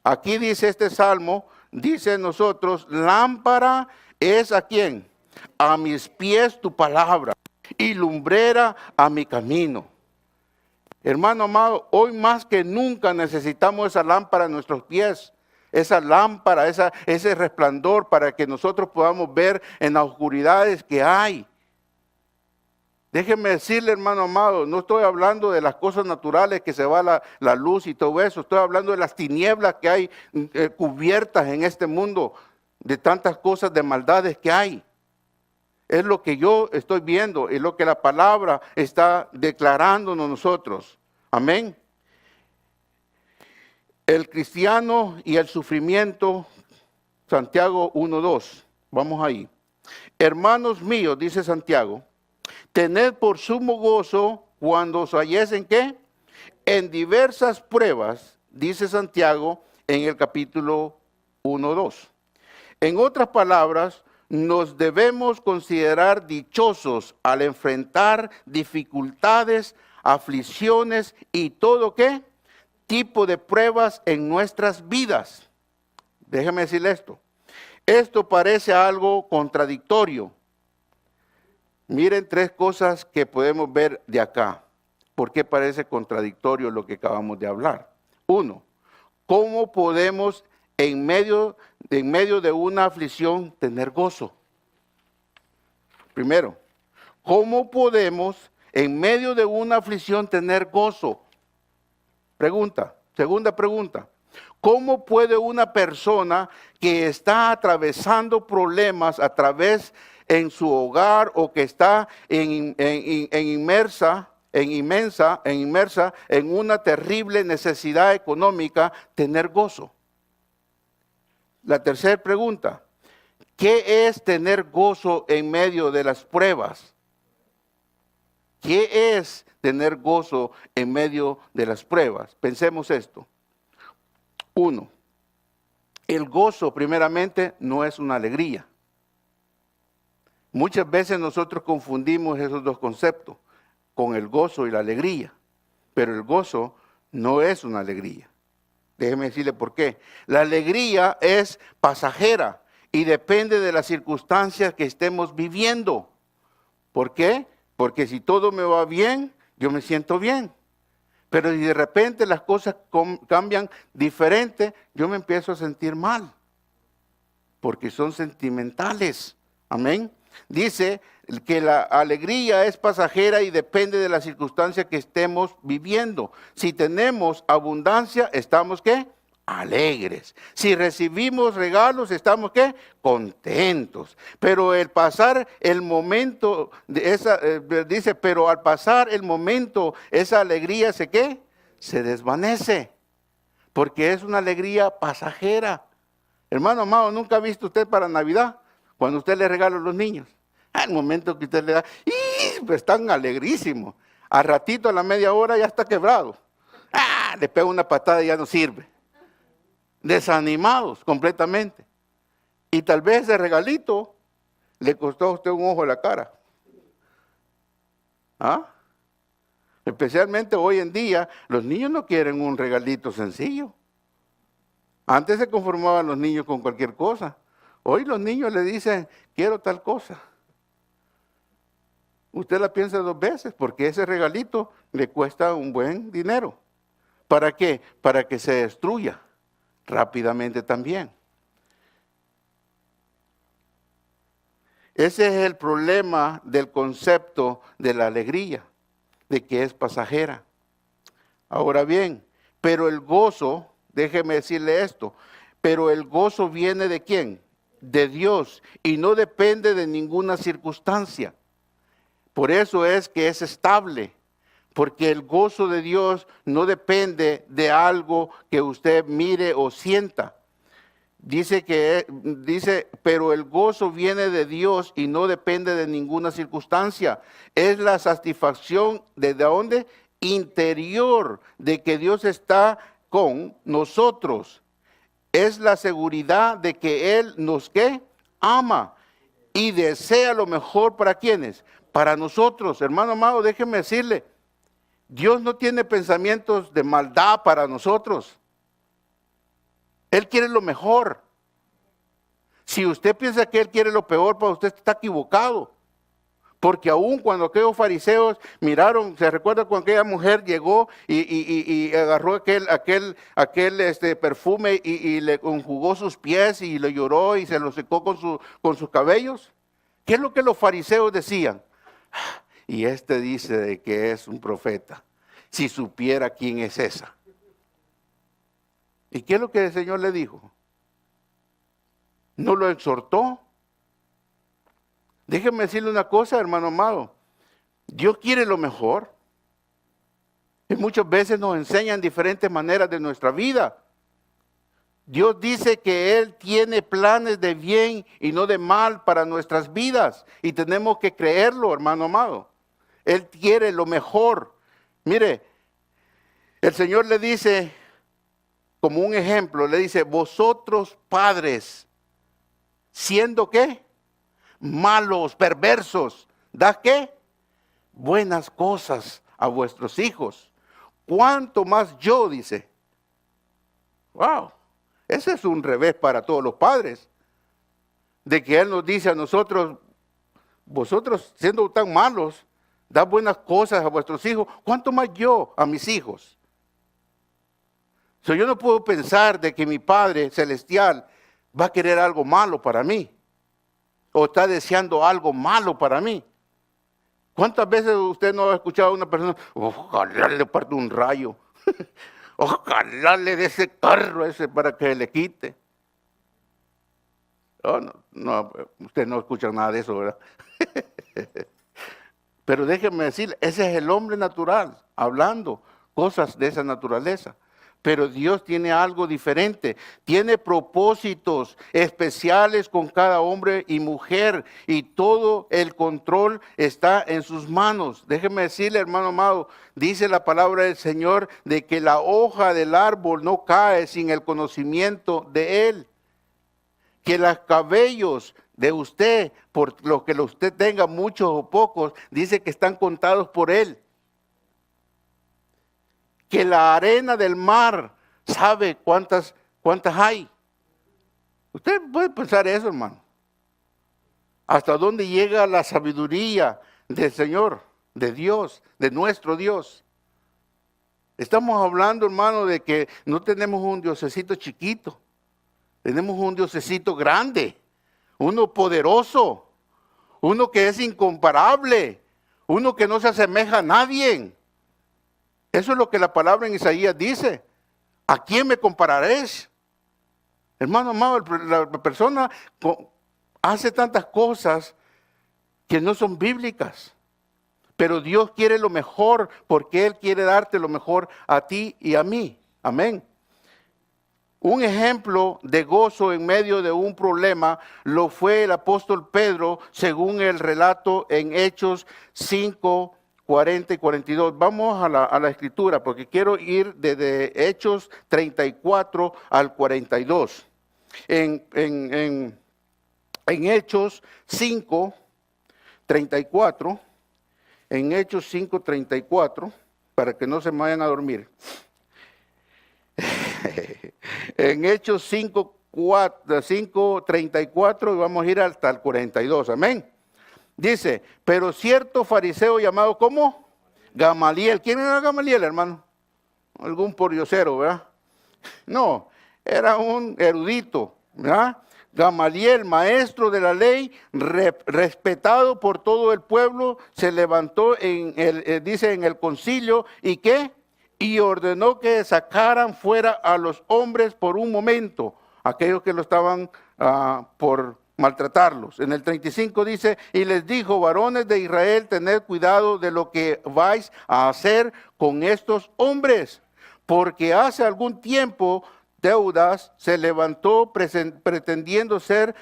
Aquí dice este Salmo, dice nosotros, lámpara es ¿a quién? A mis pies tu palabra y lumbrera a mi camino. Hermano amado, hoy más que nunca necesitamos esa lámpara en nuestros pies. Esa lámpara, ese resplandor para que nosotros podamos ver en las oscuridades que hay. Déjeme decirle, hermano amado, no estoy hablando de las cosas naturales que se va la luz y todo eso. Estoy hablando de las tinieblas que hay cubiertas en este mundo, de tantas cosas de maldades que hay. Es lo que yo estoy viendo, es lo que la palabra está declarándonos nosotros. Amén. El cristiano y el sufrimiento, Santiago 1:2. Vamos ahí. Hermanos míos, dice Santiago, tened por sumo gozo cuando os halléis en ¿qué? En diversas pruebas, dice Santiago en el capítulo 1:2. En otras palabras, nos debemos considerar dichosos al enfrentar dificultades, aflicciones y todo ¿qué? Tipo de pruebas en nuestras vidas. Déjeme decirle esto. Esto parece algo contradictorio. Miren tres cosas que podemos ver de acá. ¿Por qué parece contradictorio lo que acabamos de hablar? Uno, ¿cómo podemos en medio de una aflicción tener gozo? Primero, ¿cómo podemos en medio de una aflicción tener gozo? Segunda pregunta. ¿Cómo puede una persona que está atravesando problemas en su hogar o que está inmersa en una terrible necesidad económica tener gozo? La tercera pregunta. ¿Qué es tener gozo en medio de las pruebas? ¿Qué es tener gozo en medio de las pruebas? Pensemos esto. 1. El gozo primeramente no es una alegría. Muchas veces nosotros confundimos esos dos conceptos con el gozo y la alegría. Pero el gozo no es una alegría. Déjeme decirle por qué. La alegría es pasajera y depende de las circunstancias que estemos viviendo. ¿Por qué? Porque si todo me va bien, yo me siento bien. Pero si de repente las cosas cambian diferente, yo me empiezo a sentir mal. Porque son sentimentales. Amén. Dice que la alegría es pasajera y depende de las circunstancias que estemos viviendo. Si tenemos abundancia, ¿estamos qué? Alegres. Si recibimos regalos, ¿estamos qué? Contentos. Pero el pasar el momento, dice, pero al pasar el momento, esa alegría ¿qué? Se desvanece. Porque es una alegría pasajera. Hermano amado, ¿nunca ha visto usted para Navidad? Cuando usted le regala a los niños. Al momento que usted le da, pues están alegrísimos. Al ratito, a la media hora, ya está quebrado. Le pega una patada y ya no sirve. Desanimados completamente. Y tal vez ese regalito le costó a usted un ojo de la cara. Especialmente hoy en día, los niños no quieren un regalito sencillo. Antes se conformaban los niños con cualquier cosa. Hoy los niños le dicen, quiero tal cosa. Usted la piensa 2 veces porque ese regalito le cuesta un buen dinero. ¿Para qué? Para que se destruya rápidamente también. Ese es el problema del concepto de la alegría, de que es pasajera. Ahora bien, pero el gozo, déjeme decirle esto, pero el gozo viene ¿de quién? De Dios y no depende de ninguna circunstancia. Por eso es que es estable, porque el gozo de Dios no depende de algo que usted mire o sienta. Dice, pero el gozo viene de Dios y no depende de ninguna circunstancia. Es la satisfacción ¿de dónde? Interior, de que Dios está con nosotros. Es la seguridad de que Él nos ¿qué? Ama y desea lo mejor para ¿quiénes? Para nosotros. Hermano amado, déjeme decirle, Dios no tiene pensamientos de maldad para nosotros. Él quiere lo mejor. Si usted piensa que Él quiere lo peor para usted, está equivocado. Porque aún cuando aquellos fariseos miraron, se recuerda cuando aquella mujer llegó y agarró aquel perfume y le enjugó sus pies y le lloró y se lo secó con sus cabellos. ¿Qué es lo que los fariseos decían? Y dice de que es un profeta. Si supiera quién es esa. ¿Y qué es lo que el Señor le dijo? ¿No lo exhortó? Déjeme decirle una cosa, hermano amado. Dios quiere lo mejor. Y muchas veces nos enseñan diferentes maneras de nuestra vida. Dios dice que Él tiene planes de bien y no de mal para nuestras vidas. Y tenemos que creerlo, hermano amado. Él quiere lo mejor. Mire, el Señor le dice, como un ejemplo, le dice, vosotros padres, siendo ¿qué? Malos, perversos, ¿da qué? Buenas cosas a vuestros hijos. ¿Cuánto más yo? Dice. Wow, ese es un revés para todos los padres. De que Él nos dice a nosotros, vosotros siendo tan malos, da buenas cosas a vuestros hijos. ¿Cuánto más yo a mis hijos? Yo no puedo pensar de que mi Padre Celestial va a querer algo malo para mí. O está deseando algo malo para mí. ¿Cuántas veces usted no ha escuchado a una persona, ojalá le parte un rayo, ojalá le dé ese carro ese para que le quite? Oh, no, usted no escucha nada de eso, ¿verdad? Pero déjeme decir, ese es el hombre natural, hablando cosas de esa naturaleza. Pero Dios tiene algo diferente, tiene propósitos especiales con cada hombre y mujer, y todo el control está en sus manos. Déjeme decirle, hermano amado, dice la palabra del Señor de que la hoja del árbol no cae sin el conocimiento de Él. Que los cabellos de usted, por lo que usted tenga muchos o pocos, dice que están contados por Él. Que la arena del mar sabe cuántas hay. Usted puede pensar eso, hermano. ¿Hasta dónde llega la sabiduría del Señor, de Dios, de nuestro Dios? Estamos hablando, hermano, de que no tenemos un diosecito chiquito. Tenemos un diosecito grande, uno poderoso, uno que es incomparable, uno que no se asemeja a nadie. Eso es lo que la palabra en Isaías dice. ¿A quién me compararéis? Hermano amado, la persona hace tantas cosas que no son bíblicas. Pero Dios quiere lo mejor porque Él quiere darte lo mejor a ti y a mí. Amén. Un ejemplo de gozo en medio de un problema lo fue el apóstol Pedro, según el relato en Hechos 5, 40 y 42. Vamos a la escritura porque quiero ir desde Hechos 34 al 42. En Hechos 5, 34, en Hechos 5, 34, para que no se me vayan a dormir. En Hechos 5, 34 y vamos a ir hasta el 42, amén. Dice, pero cierto fariseo llamado, ¿cómo? Gamaliel. ¿Quién era Gamaliel, hermano? Algún pordiosero, ¿verdad? No, era un erudito, ¿verdad? Gamaliel, maestro de la ley, respetado por todo el pueblo, se levantó dice en el concilio, ¿y qué? Y ordenó que sacaran fuera a los hombres por un momento, aquellos que lo estaban por maltratarlos. En el 35 dice, y les dijo, varones de Israel, tened cuidado de lo que vais a hacer con estos hombres, porque hace algún tiempo Teudas se levantó pretendiendo ser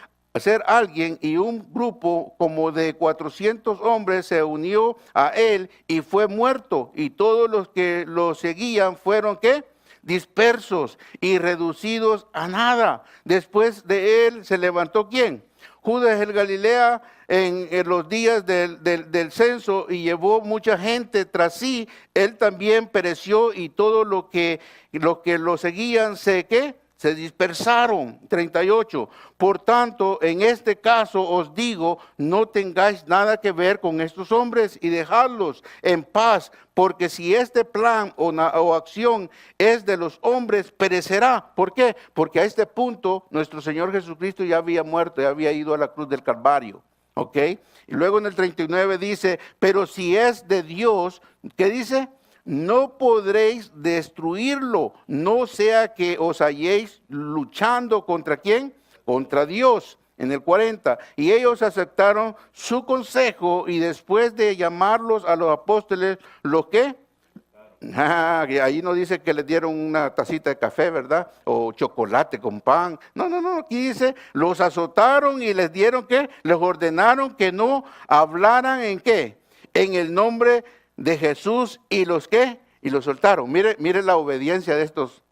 alguien, y un grupo como de 400 hombres se unió a él y fue muerto, y todos los que lo seguían fueron ¿qué? Dispersos y reducidos a nada. Después de él se levantó ¿quién? Judas el Galilea en los días del censo y llevó mucha gente tras sí. Él también pereció y todos los que lo seguían ¿qué? Se dispersaron. 38. Por tanto, en este caso os digo, no tengáis nada que ver con estos hombres y dejadlos en paz, porque si este plan o acción es de los hombres, perecerá. ¿Por qué? Porque a este punto nuestro Señor Jesucristo ya había muerto, ya había ido a la cruz del Calvario. ¿Ok? Y luego en el 39 dice, pero si es de Dios, ¿qué dice? No podréis destruirlo, no sea que os halléis luchando contra ¿quién? Contra Dios. En el 40, y ellos aceptaron su consejo y después de llamarlos a los apóstoles, ¿lo qué? Ahí no dice que les dieron una tacita de café, ¿verdad? O chocolate con pan. No, aquí dice, los azotaron y les dieron ¿qué? Les ordenaron que no hablaran ¿en qué? En el nombre de Jesús y los ¿qué? Y los soltaron. Mire la obediencia de estos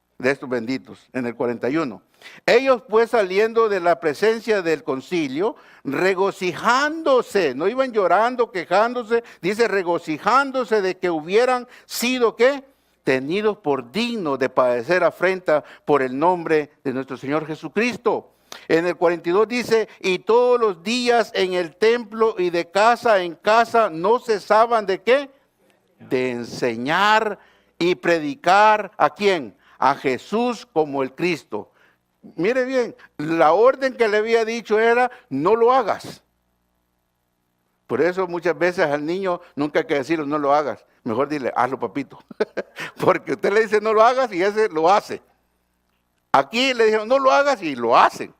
benditos en el 41. Ellos pues saliendo de la presencia del concilio, regocijándose, no iban llorando, quejándose, dice regocijándose de que hubieran sido ¿qué? Tenidos por dignos de padecer afrenta por el nombre de nuestro Señor Jesucristo. En el 42 dice, y todos los días en el templo y de casa en casa no cesaban de ¿qué? De enseñar y predicar ¿a quién? A Jesús como el Cristo. Mire bien, la orden que le había dicho era, no lo hagas. Por eso muchas veces al niño nunca hay que decirle no lo hagas. Mejor dile, hazlo papito. Porque usted le dice no lo hagas y ese lo hace. Aquí le dijeron no lo hagas y lo hacen.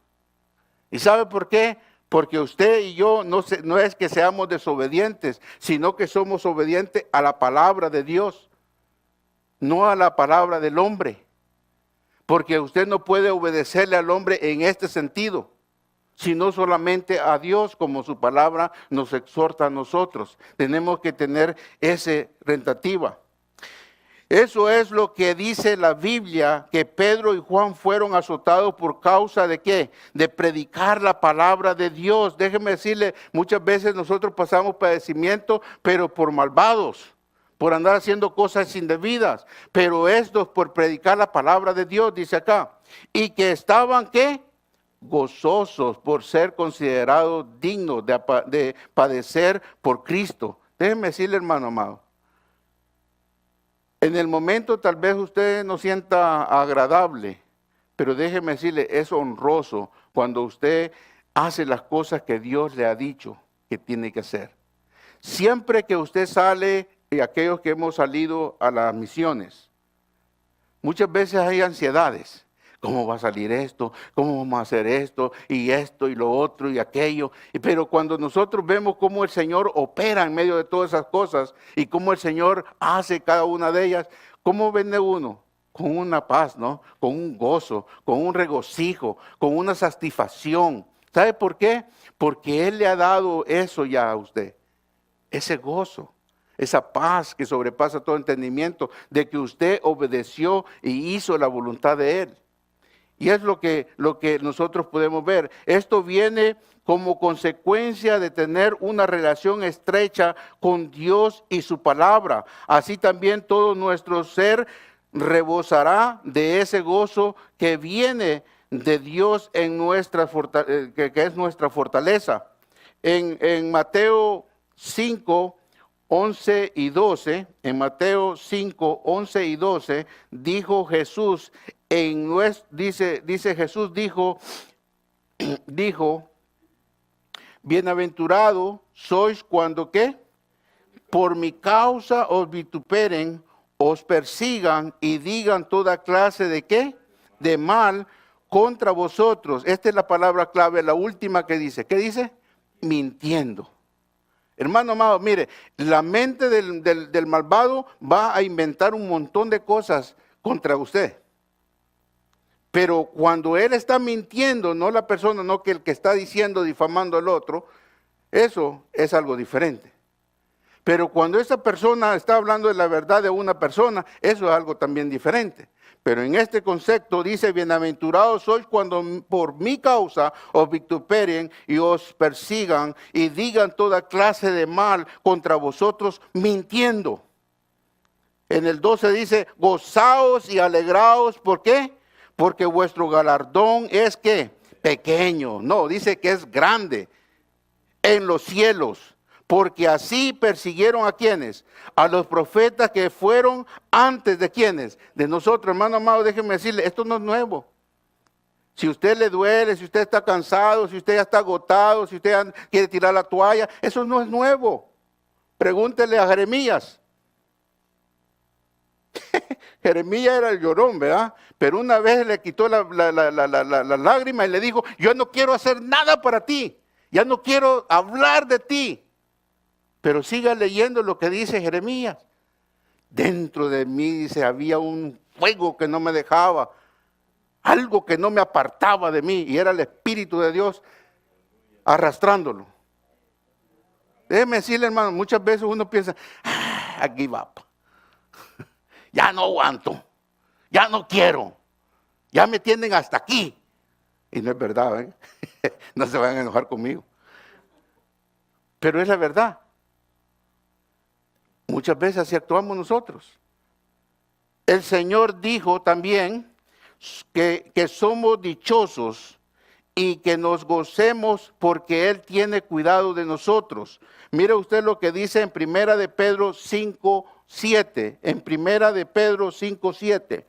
¿Y sabe por qué? Porque usted y yo no es que seamos desobedientes, sino que somos obedientes a la palabra de Dios, no a la palabra del hombre. Porque usted no puede obedecerle al hombre en este sentido, sino solamente a Dios, como su palabra nos exhorta a nosotros. Tenemos que tener esa rentativa. Eso es lo que dice la Biblia, que Pedro y Juan fueron azotados por causa de ¿qué? De predicar la palabra de Dios. Déjeme decirle, muchas veces nosotros pasamos padecimiento, pero por malvados, por andar haciendo cosas indebidas. Pero estos por predicar la palabra de Dios, dice acá. Y que estaban ¿qué? Gozosos por ser considerados dignos de padecer por Cristo. Déjeme decirle, hermano amado. En el momento tal vez usted no sienta agradable, pero déjeme decirle, es honroso cuando usted hace las cosas que Dios le ha dicho que tiene que hacer. Siempre que usted sale, y aquellos que hemos salido a las misiones, muchas veces hay ansiedades. ¿Cómo va a salir esto? ¿Cómo vamos a hacer esto? Y lo otro y aquello. Pero cuando nosotros vemos cómo el Señor opera en medio de todas esas cosas y cómo el Señor hace cada una de ellas, ¿cómo vende uno? Con una paz, ¿no? Con un gozo, con un regocijo, con una satisfacción. ¿Sabe por qué? Porque Él le ha dado eso ya a usted. Ese gozo. Esa paz que sobrepasa todo entendimiento de que usted obedeció y hizo la voluntad de Él. Y es lo que nosotros podemos ver. Esto viene como consecuencia de tener una relación estrecha con Dios y su palabra. Así también todo nuestro ser rebosará de ese gozo que viene de Dios en que es nuestra fortaleza. En Mateo 5, 11 y 12, en Mateo 5, 11 y 12, dijo Jesús, dice Jesús, dijo, bienaventurado sois cuando ¿qué? Por mi causa os vituperen, os persigan y digan toda clase de ¿qué? De mal contra vosotros. Esta es la palabra clave, la última que dice. ¿Qué dice? Mintiendo. Hermano amado, mire, la mente del malvado va a inventar un montón de cosas contra usted. Pero cuando él está mintiendo, no la persona, no que el que está diciendo, difamando al otro, eso es algo diferente. Pero cuando esa persona está hablando de la verdad de una persona, eso es algo también diferente. Pero en este concepto dice, bienaventurados sois cuando por mi causa os vituperen y os persigan y digan toda clase de mal contra vosotros mintiendo. En el 12 dice, gozaos y alegraos, ¿por qué? Porque vuestro galardón es ¿qué? Pequeño. No, dice que es grande en los cielos. Porque así persiguieron a quienes, a los profetas que fueron antes de quienes, de nosotros. Hermano amado, déjeme decirle, esto no es nuevo. Si usted le duele, si usted está cansado, si usted ya está agotado, si usted quiere tirar la toalla, eso no es nuevo. Pregúntele a Jeremías. Jeremías era el llorón, ¿verdad? Pero una vez le quitó la lágrima y le dijo, yo no quiero hacer nada para ti, ya no quiero hablar de ti. Pero siga leyendo lo que dice Jeremías. Dentro de mí, dice, había un fuego que no me dejaba, algo que no me apartaba de mí, y era el Espíritu de Dios arrastrándolo. Déjeme decirle, hermano, muchas veces uno piensa, I give up. Ya no aguanto, ya no quiero, ya me tienen hasta aquí. Y no es verdad, ¿eh? No se van a enojar conmigo. Pero es la verdad. Muchas veces así actuamos nosotros. El Señor dijo también que somos dichosos y que nos gocemos porque Él tiene cuidado de nosotros. Mire usted lo que dice en Primera de Pedro 5:7. En Primera de Pedro 5:7.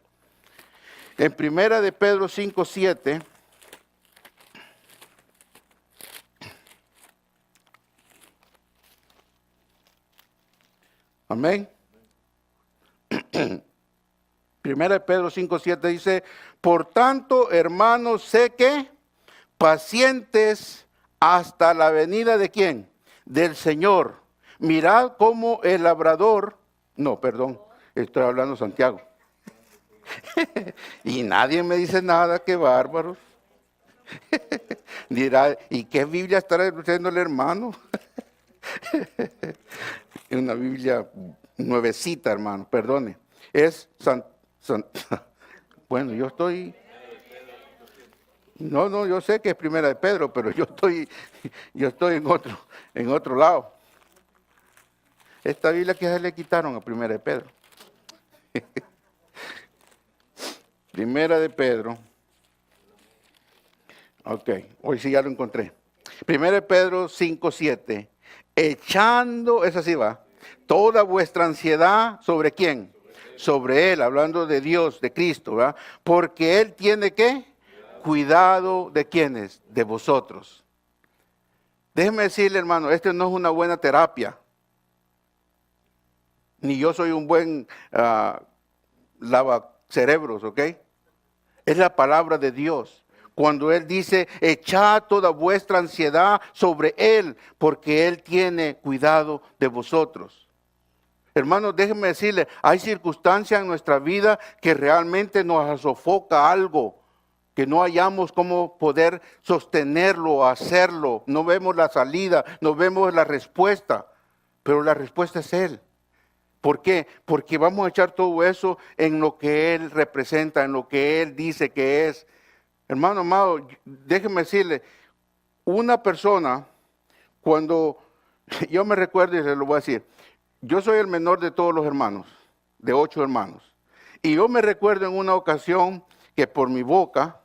En Primera de Pedro 5:7. Amén. Primera de Pedro 5:7 dice, por tanto, hermanos, sé que pacientes hasta la venida de ¿quién? Del Señor. Mirad cómo el labrador, no, perdón, estoy hablando Santiago. Y nadie me dice nada, qué bárbaros. Dirá, ¿y qué Biblia estará diciendo el hermano? Una Biblia nuevecita, hermano, perdone. Es bueno, yo estoy... No, yo sé que es Primera de Pedro, pero yo estoy en otro lado. Esta Biblia que se le quitaron a Primera de Pedro. Primera de Pedro. Ok, hoy sí ya lo encontré. Primera de Pedro 5:7. Echando, esa sí va, toda vuestra ansiedad, ¿sobre quién? Sobre Él, hablando de Dios, de Cristo, ¿verdad? Porque Él tiene, ¿qué? Cuidado de quiénes, de vosotros. Déjeme decirle, hermano, esto no es una buena terapia. Ni yo soy un buen lavacerebros, ¿ok? Es la palabra de Dios. Cuando Él dice, echad toda vuestra ansiedad sobre Él, porque Él tiene cuidado de vosotros. Hermanos, déjenme decirle, hay circunstancias en nuestra vida que realmente nos sofoca algo, que no hallamos cómo poder sostenerlo, hacerlo. No vemos la salida, no vemos la respuesta, pero la respuesta es Él. ¿Por qué? Porque vamos a echar todo eso en lo que Él representa, en lo que Él dice que es. Hermano amado, déjeme decirle, una persona, cuando yo me recuerdo y se lo voy a decir, yo soy el menor de todos los hermanos, de 8 hermanos. Y yo me recuerdo en una ocasión que por mi boca,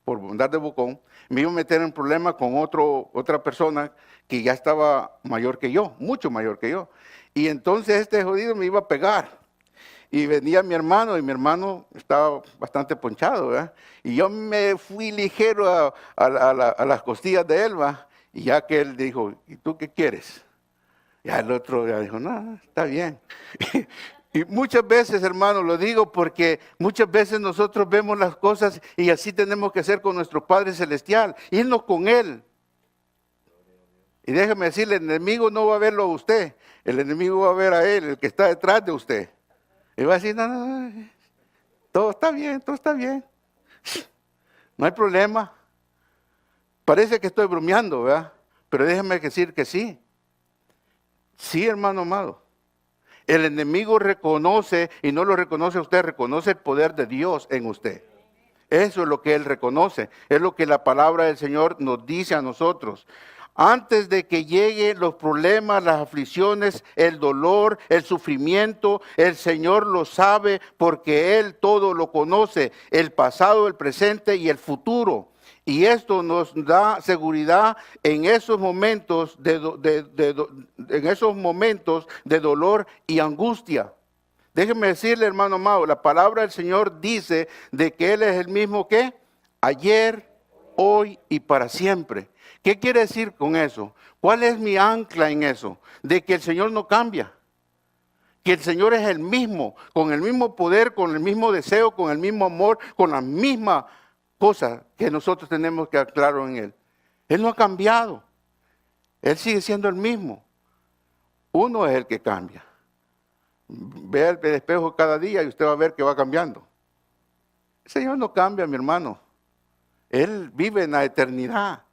por andar de bocón, me iba a meter en problemas con otra persona que ya estaba mayor que yo, mucho mayor que yo. Y entonces este jodido me iba a pegar. Y venía mi hermano, y mi hermano estaba bastante ponchado, ¿verdad? Y yo me fui ligero a las costillas de él, ¿va? Y ya que él dijo, ¿y tú qué quieres? Ya el otro ya dijo, no, está bien. Y muchas veces, hermano, lo digo porque muchas veces nosotros vemos las cosas y así tenemos que ser con nuestro Padre Celestial, irnos con Él. Y déjeme decirle, el enemigo no va a verlo a usted, el enemigo va a ver a Él, el que está detrás de usted. Y va a decir, no, todo está bien, todo está bien. No hay problema. Parece que estoy bromeando, ¿verdad? Pero déjeme decir que sí. Sí, hermano amado. El enemigo reconoce, y no lo reconoce usted, reconoce el poder de Dios en usted. Eso es lo que él reconoce. Es lo que la palabra del Señor nos dice a nosotros. Antes de que lleguen los problemas, las aflicciones, el dolor, el sufrimiento, el Señor lo sabe porque Él todo lo conoce, el pasado, el presente y el futuro. Y esto nos da seguridad en esos momentos de dolor y angustia. Déjeme decirle, hermano amado, la palabra del Señor dice de que Él es el mismo que ayer, hoy y para siempre. ¿Qué quiere decir con eso? ¿Cuál es mi ancla en eso? De que el Señor no cambia. Que el Señor es el mismo, con el mismo poder, con el mismo deseo, con el mismo amor, con la misma cosa que nosotros tenemos que aclarar en Él. Él no ha cambiado. Él sigue siendo el mismo. Uno es el que cambia. Vea el espejo cada día y usted va a ver que va cambiando. El Señor no cambia, mi hermano. Él vive en la eternidad.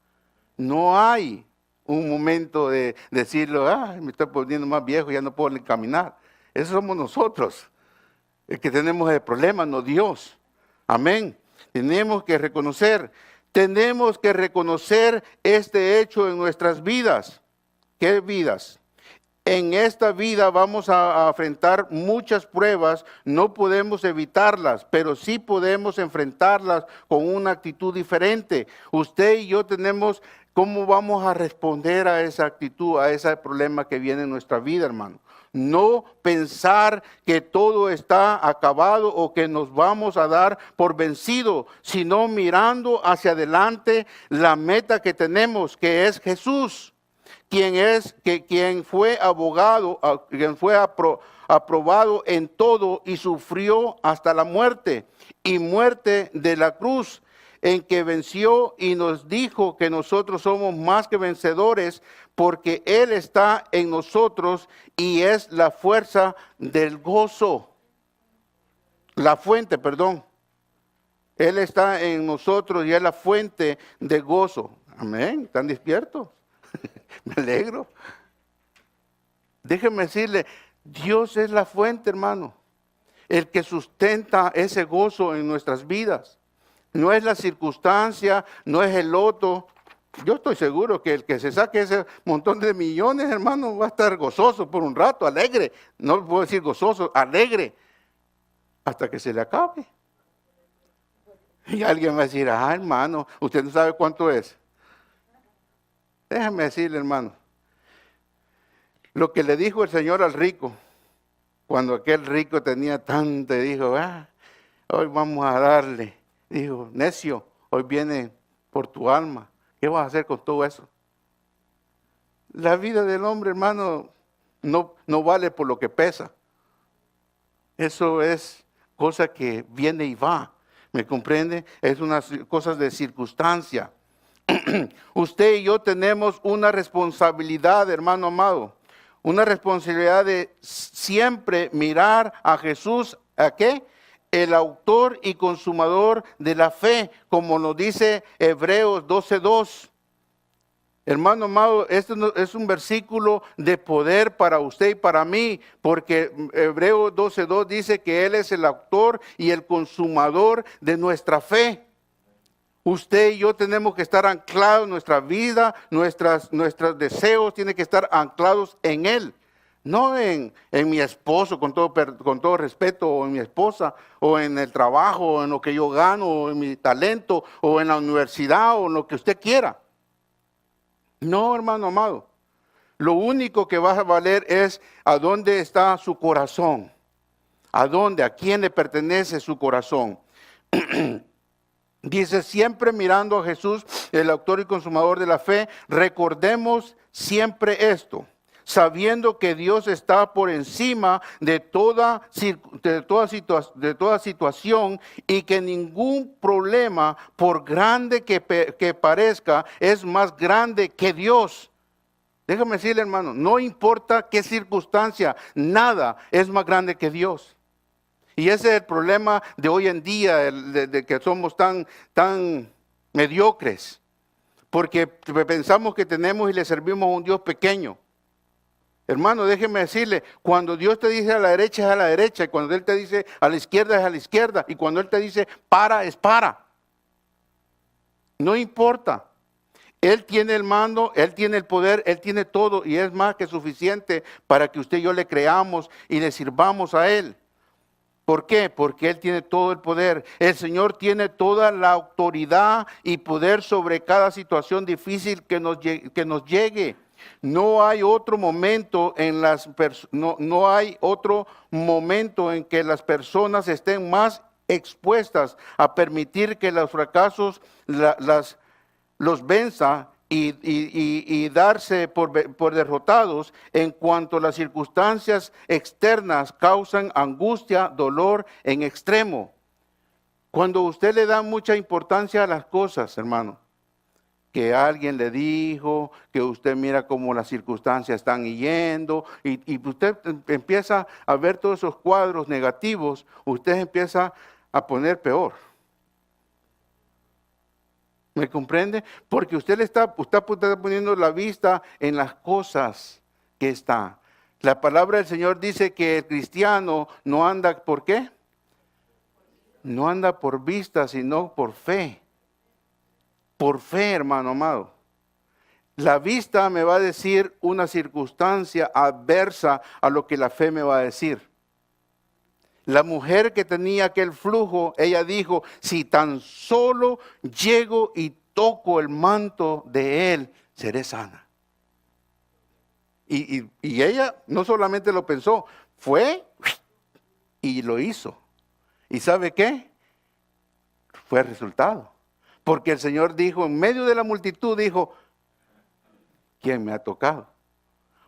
No hay un momento de decirlo, me estoy poniendo más viejo, ya no puedo ni caminar. Esos somos nosotros. El que tenemos el problema, no Dios. Amén. Tenemos que reconocer este hecho en nuestras vidas. ¿Qué vidas? En esta vida vamos a enfrentar muchas pruebas, no podemos evitarlas, pero sí podemos enfrentarlas con una actitud diferente. Usted y yo tenemos cómo vamos a responder a esa actitud, a ese problema que viene en nuestra vida, hermano. No pensar que todo está acabado o que nos vamos a dar por vencido, sino mirando hacia adelante la meta que tenemos, que es Jesús. quien fue abogado, quien fue aprobado en todo y sufrió hasta la muerte y muerte de la cruz, en que venció y nos dijo que nosotros somos más que vencedores porque Él está en nosotros y es la fuerza del gozo. La fuente, perdón. Él está en nosotros y es la fuente de gozo. Amén. ¿Están despiertos? Me alegro. Déjeme decirle, Dios es la fuente, hermano. El que sustenta ese gozo en nuestras vidas. No es la circunstancia, no es el loto. Yo estoy seguro que el que se saque ese montón de millones, hermano, va a estar gozoso por un rato, alegre. No puedo decir gozoso, alegre. Hasta que se le acabe. Y alguien va a decir, hermano, usted no sabe cuánto es. Déjame decirle, hermano, lo que le dijo el Señor al rico, cuando aquel rico tenía tanto, dijo, hoy vamos a darle. Dijo, necio, hoy viene por tu alma. ¿Qué vas a hacer con todo eso? La vida del hombre, hermano, no vale por lo que pesa. Eso es cosa que viene y va. ¿Me comprende? Es unas cosas de circunstancia. Usted y yo tenemos una responsabilidad, hermano amado. Una responsabilidad de siempre mirar a Jesús, ¿a qué? El autor y consumador de la fe, como nos dice Hebreos 12:2. Hermano amado, este es un versículo de poder para usted y para mí, porque Hebreos 12:2 dice que Él es el autor y el consumador de nuestra fe. Usted y yo tenemos que estar anclados en nuestra vida, nuestros deseos tienen que estar anclados en Él. No en mi esposo, con todo respeto, o en mi esposa, o en el trabajo, o en lo que yo gano, o en mi talento, o en la universidad, o en lo que usted quiera. No, hermano amado. Lo único que va a valer es a dónde está su corazón. ¿A dónde? ¿A quién le pertenece su corazón? Dice, siempre mirando a Jesús, el autor y consumador de la fe, recordemos siempre esto, sabiendo que Dios está por encima de toda situación y que ningún problema, por grande que parezca, es más grande que Dios. Déjame decirle, hermano, no importa qué circunstancia, nada es más grande que Dios. Y ese es el problema de hoy en día, de que somos tan mediocres, porque pensamos que tenemos y le servimos a un Dios pequeño. Hermano, déjeme decirle, cuando Dios te dice a la derecha es a la derecha, y cuando Él te dice a la izquierda es a la izquierda, y cuando Él te dice para es para. No importa. Él tiene el mando, Él tiene el poder, Él tiene todo, y es más que suficiente para que usted y yo le creamos y le sirvamos a Él. ¿Por qué? Porque Él tiene todo el poder. El Señor tiene toda la autoridad y poder sobre cada situación difícil que nos llegue. No hay otro momento no hay otro momento en que las personas estén más expuestas a permitir que los fracasos los venza y darse por derrotados en cuanto las circunstancias externas causan angustia, dolor en extremo. Cuando usted le da mucha importancia a las cosas, hermano, que alguien le dijo, que usted mira cómo las circunstancias están yendo, y usted empieza a ver todos esos cuadros negativos, usted empieza a poner peor. ¿Me comprende? Porque usted está poniendo la vista en las cosas que están. La palabra del Señor dice que el cristiano no anda, ¿por qué? No anda por vista, sino por fe. Por fe, hermano amado. La vista me va a decir una circunstancia adversa a lo que la fe me va a decir. La mujer que tenía aquel flujo, ella dijo, si tan solo llego y toco el manto de Él, seré sana. Y ella no solamente lo pensó, fue y lo hizo. ¿Y sabe qué? Fue el resultado. Porque el Señor dijo, en medio de la multitud, dijo, ¿quién me ha tocado?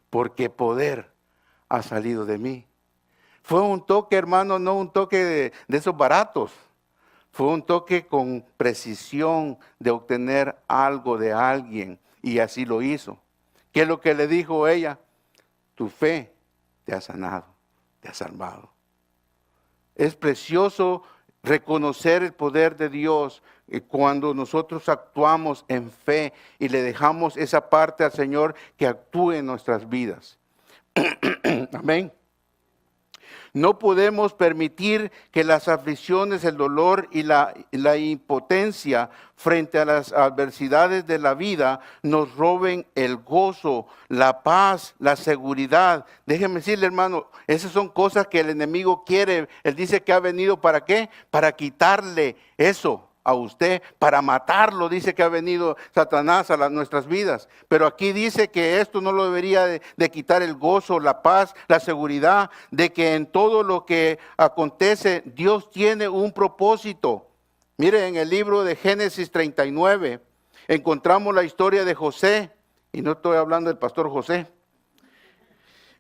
Porque poder ha salido de mí. Fue un toque, hermano, no un toque de esos baratos. Fue un toque con precisión de obtener algo de alguien. Y así lo hizo. ¿Qué es lo que le dijo ella? Tu fe te ha sanado, te ha salvado. Es precioso reconocer el poder de Dios cuando nosotros actuamos en fe y le dejamos esa parte al Señor que actúe en nuestras vidas. Amén. No podemos permitir que las aflicciones, el dolor y la impotencia frente a las adversidades de la vida nos roben el gozo, la paz, la seguridad. Déjeme decirle, hermano, esas son cosas que el enemigo quiere. Él dice que ha venido ¿para qué? Para quitarle eso a usted, para matarlo. Dice que ha venido Satanás a nuestras vidas. Pero aquí dice que esto no lo debería de quitar el gozo, la paz, la seguridad de que en todo lo que acontece Dios tiene un propósito. Mire, en el libro de Génesis 39 encontramos la historia de José, y no estoy hablando del pastor José,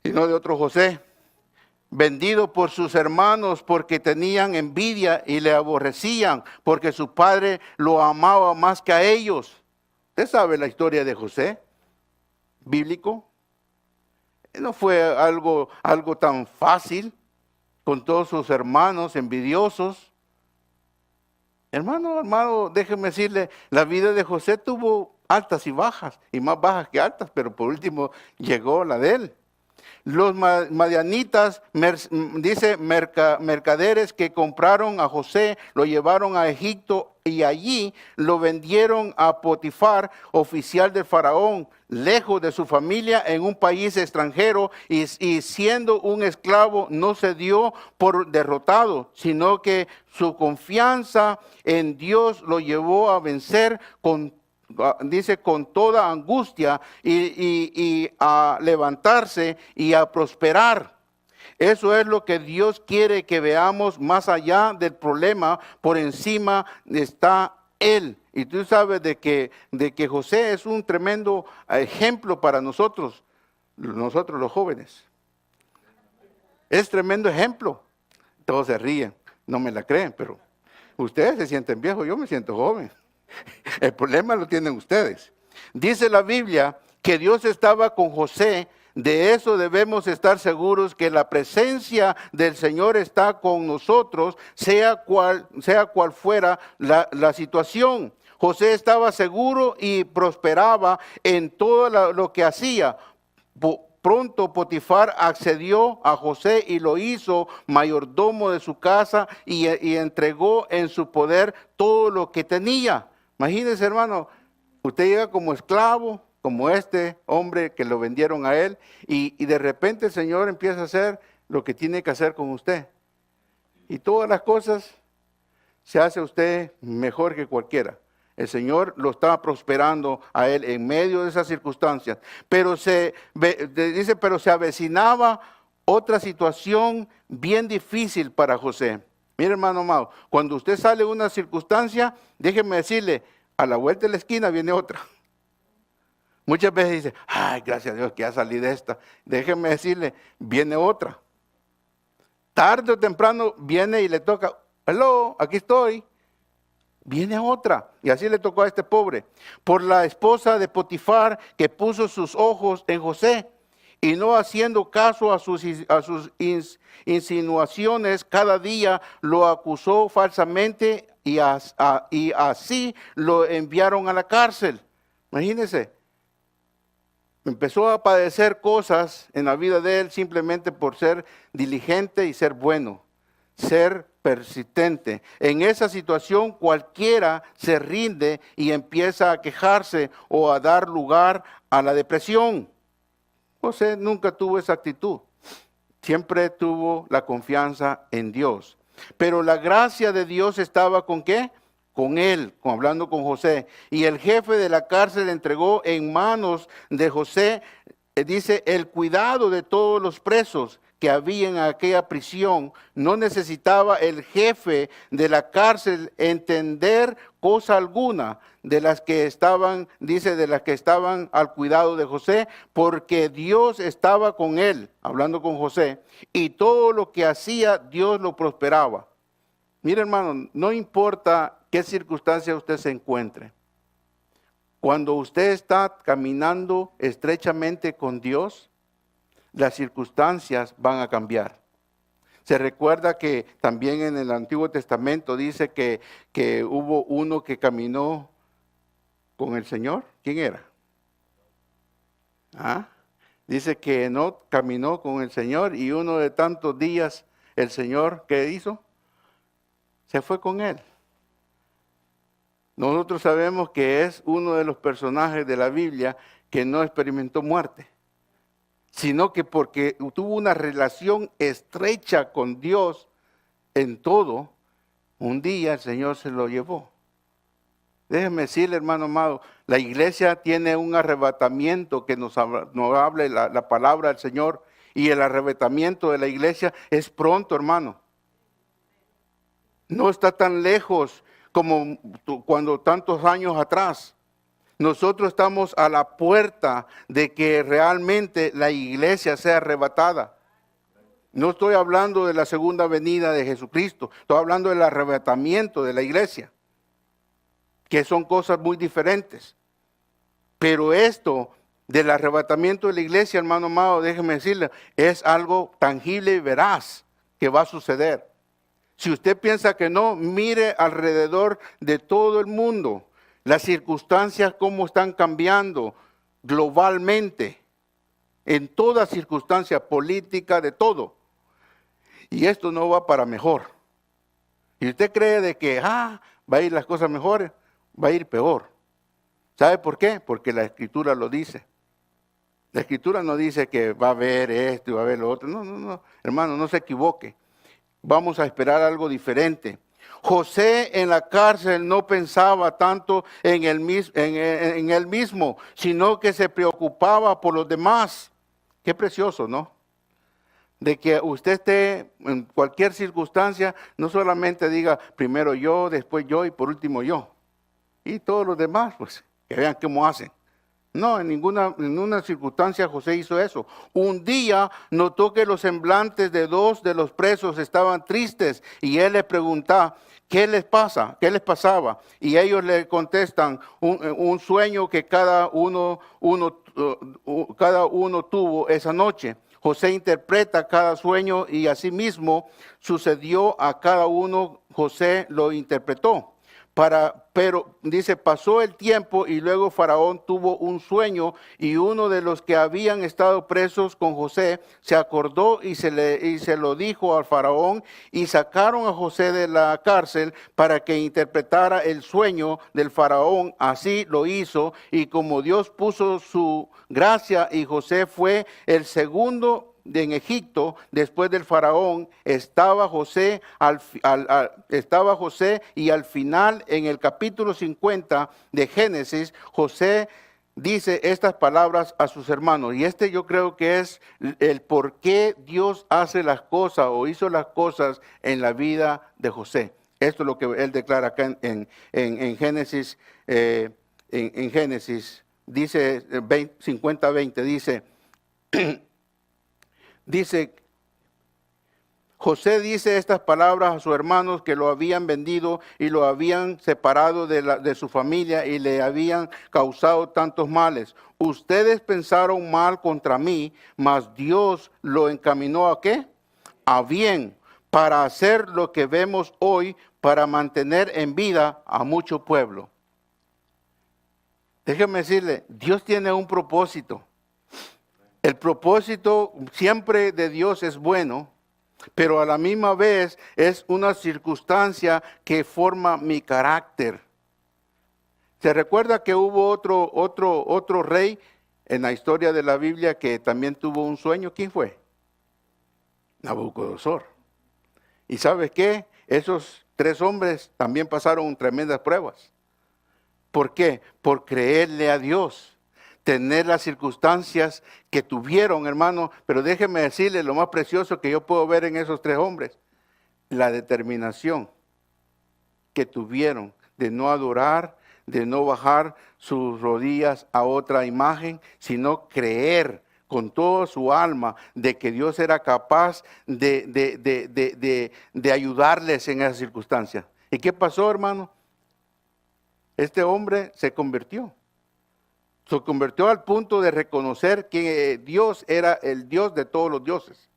sino de otro José, vendido por sus hermanos porque tenían envidia y le aborrecían, porque su padre lo amaba más que a ellos. ¿Usted sabe la historia de José? Bíblico. No fue algo tan fácil con todos sus hermanos envidiosos. Hermano, déjeme decirle, la vida de José tuvo altas y bajas, y más bajas que altas, pero por último llegó la de él. Los madianitas, dice, mercaderes que compraron a José, lo llevaron a Egipto y allí lo vendieron a Potifar, oficial del faraón, lejos de su familia en un país extranjero, y siendo un esclavo no se dio por derrotado, sino que su confianza en Dios lo llevó a vencer con toda angustia y a levantarse y a prosperar. Eso es lo que Dios quiere que veamos. Más allá del problema, por encima está Él. Y tú sabes de que José es un tremendo ejemplo para nosotros los jóvenes. Es tremendo ejemplo. Todos se ríen, no me la creen, pero ustedes se sienten viejos, yo me siento joven. El problema lo tienen ustedes. Dice la Biblia que Dios estaba con José. De eso debemos estar seguros, que la presencia del Señor está con nosotros, sea cual fuera la situación. José estaba seguro y prosperaba en todo lo que hacía. Pronto Potifar accedió a José y lo hizo mayordomo de su casa y entregó en su poder todo lo que tenía. Imagínense, hermano, usted llega como esclavo, como este hombre que lo vendieron a él, y de repente el Señor empieza a hacer lo que tiene que hacer con usted. Y todas las cosas se hace usted mejor que cualquiera. El Señor lo estaba prosperando a él en medio de esas circunstancias. Pero se avecinaba otra situación bien difícil para José. Mire, hermano amado, cuando usted sale de una circunstancia, déjeme decirle, a la vuelta de la esquina viene otra. Muchas veces dice, ay, gracias a Dios que ya salí de esta. Déjeme decirle, viene otra. Tarde o temprano viene y le toca, hello, aquí estoy. Viene otra. Y así le tocó a este pobre. Por la esposa de Potifar que puso sus ojos en José y no haciendo caso a sus insinuaciones, cada día lo acusó falsamente y así lo enviaron a la cárcel. Imagínense. Empezó a padecer cosas en la vida de él simplemente por ser diligente y ser bueno, ser persistente. En esa situación cualquiera se rinde y empieza a quejarse o a dar lugar a la depresión. José nunca tuvo esa actitud. Siempre tuvo la confianza en Dios. Pero la gracia de Dios estaba ¿con qué? Con él, hablando con José. Y el jefe de la cárcel entregó en manos de José, dice, el cuidado de todos los presos que había en aquella prisión. No necesitaba el jefe de la cárcel entender cosa alguna de las que estaban, dice, de las que estaban al cuidado de José, porque Dios estaba con él, hablando con José, y todo lo que hacía, Dios lo prosperaba. Mire, hermano, no importa qué circunstancia usted se encuentre. Cuando usted está caminando estrechamente con Dios, las circunstancias van a cambiar. Se recuerda que también en el Antiguo Testamento dice que hubo uno que caminó con el Señor. ¿Quién era? Dice que Enoc caminó con el Señor y uno de tantos días el Señor, ¿qué hizo? Se fue con él. Nosotros sabemos que es uno de los personajes de la Biblia que no experimentó muerte, sino que porque tuvo una relación estrecha con Dios en todo, un día el Señor se lo llevó. Déjeme decirle, hermano amado, la iglesia tiene un arrebatamiento que nos habla la palabra del Señor, y el arrebatamiento de la iglesia es pronto, hermano. No está tan lejos como cuando tantos años atrás. Nosotros estamos a la puerta de que realmente la iglesia sea arrebatada. No estoy hablando de la segunda venida de Jesucristo, estoy hablando del arrebatamiento de la iglesia, que son cosas muy diferentes. Pero esto del arrebatamiento de la iglesia, hermano amado, déjeme decirle, es algo tangible y veraz que va a suceder. Si usted piensa que no, mire alrededor de todo el mundo. Las circunstancias, cómo están cambiando globalmente, en toda circunstancia política, de todo. Y esto no va para mejor. Y usted cree de que, va a ir las cosas mejores, va a ir peor. ¿Sabe por qué? Porque la Escritura lo dice. La Escritura no dice que va a haber esto y va a haber lo otro. No, hermano, no se equivoque. Vamos a esperar algo diferente. José en la cárcel no pensaba tanto en él mismo, sino que se preocupaba por los demás. Qué precioso, ¿no? De que usted esté en cualquier circunstancia, no solamente diga primero yo, después yo y por último yo. Y todos los demás, pues, que vean cómo hacen. No, en ninguna circunstancia José hizo eso. Un día notó que los semblantes de dos de los presos estaban tristes y él les preguntaba, ¿qué les pasa? ¿Qué les pasaba? Y ellos le contestan, un sueño que cada uno tuvo esa noche. José interpreta cada sueño y asimismo sucedió a cada uno, José lo interpretó. Pero dice, pasó el tiempo y luego Faraón tuvo un sueño y uno de los que habían estado presos con José se acordó y se lo dijo al Faraón, y sacaron a José de la cárcel para que interpretara el sueño del Faraón. Así lo hizo, y como Dios puso su gracia y José fue el segundo en Egipto, después del Faraón, estaba José y al final, en el capítulo 50 de Génesis, José dice estas palabras a sus hermanos. Y yo creo que es el por qué Dios hace las cosas o hizo las cosas en la vida de José. Esto es lo que él declara acá en Génesis, en Génesis, dice 50-20, dice, José dice estas palabras a sus hermanos que lo habían vendido y lo habían separado de su familia y le habían causado tantos males. Ustedes pensaron mal contra mí, mas Dios lo encaminó ¿a qué? A bien, para hacer lo que vemos hoy, para mantener en vida a mucho pueblo. Déjeme decirle, Dios tiene un propósito. El propósito siempre de Dios es bueno, pero a la misma vez es una circunstancia que forma mi carácter. ¿Se recuerda que hubo otro rey en la historia de la Biblia que también tuvo un sueño? ¿Quién fue? Nabucodonosor. ¿Y sabes qué? Esos 3 hombres también pasaron tremendas pruebas. ¿Por qué? Por creerle a Dios. Tener las circunstancias que tuvieron, hermano, pero déjeme decirle lo más precioso que yo puedo ver en esos 3 hombres, la determinación que tuvieron de no adorar, de no bajar sus rodillas a otra imagen, sino creer con toda su alma de que Dios era capaz de ayudarles en esa circunstancia. ¿Y qué pasó, hermano? Este hombre se convirtió al punto de reconocer que Dios era el Dios de todos los dioses.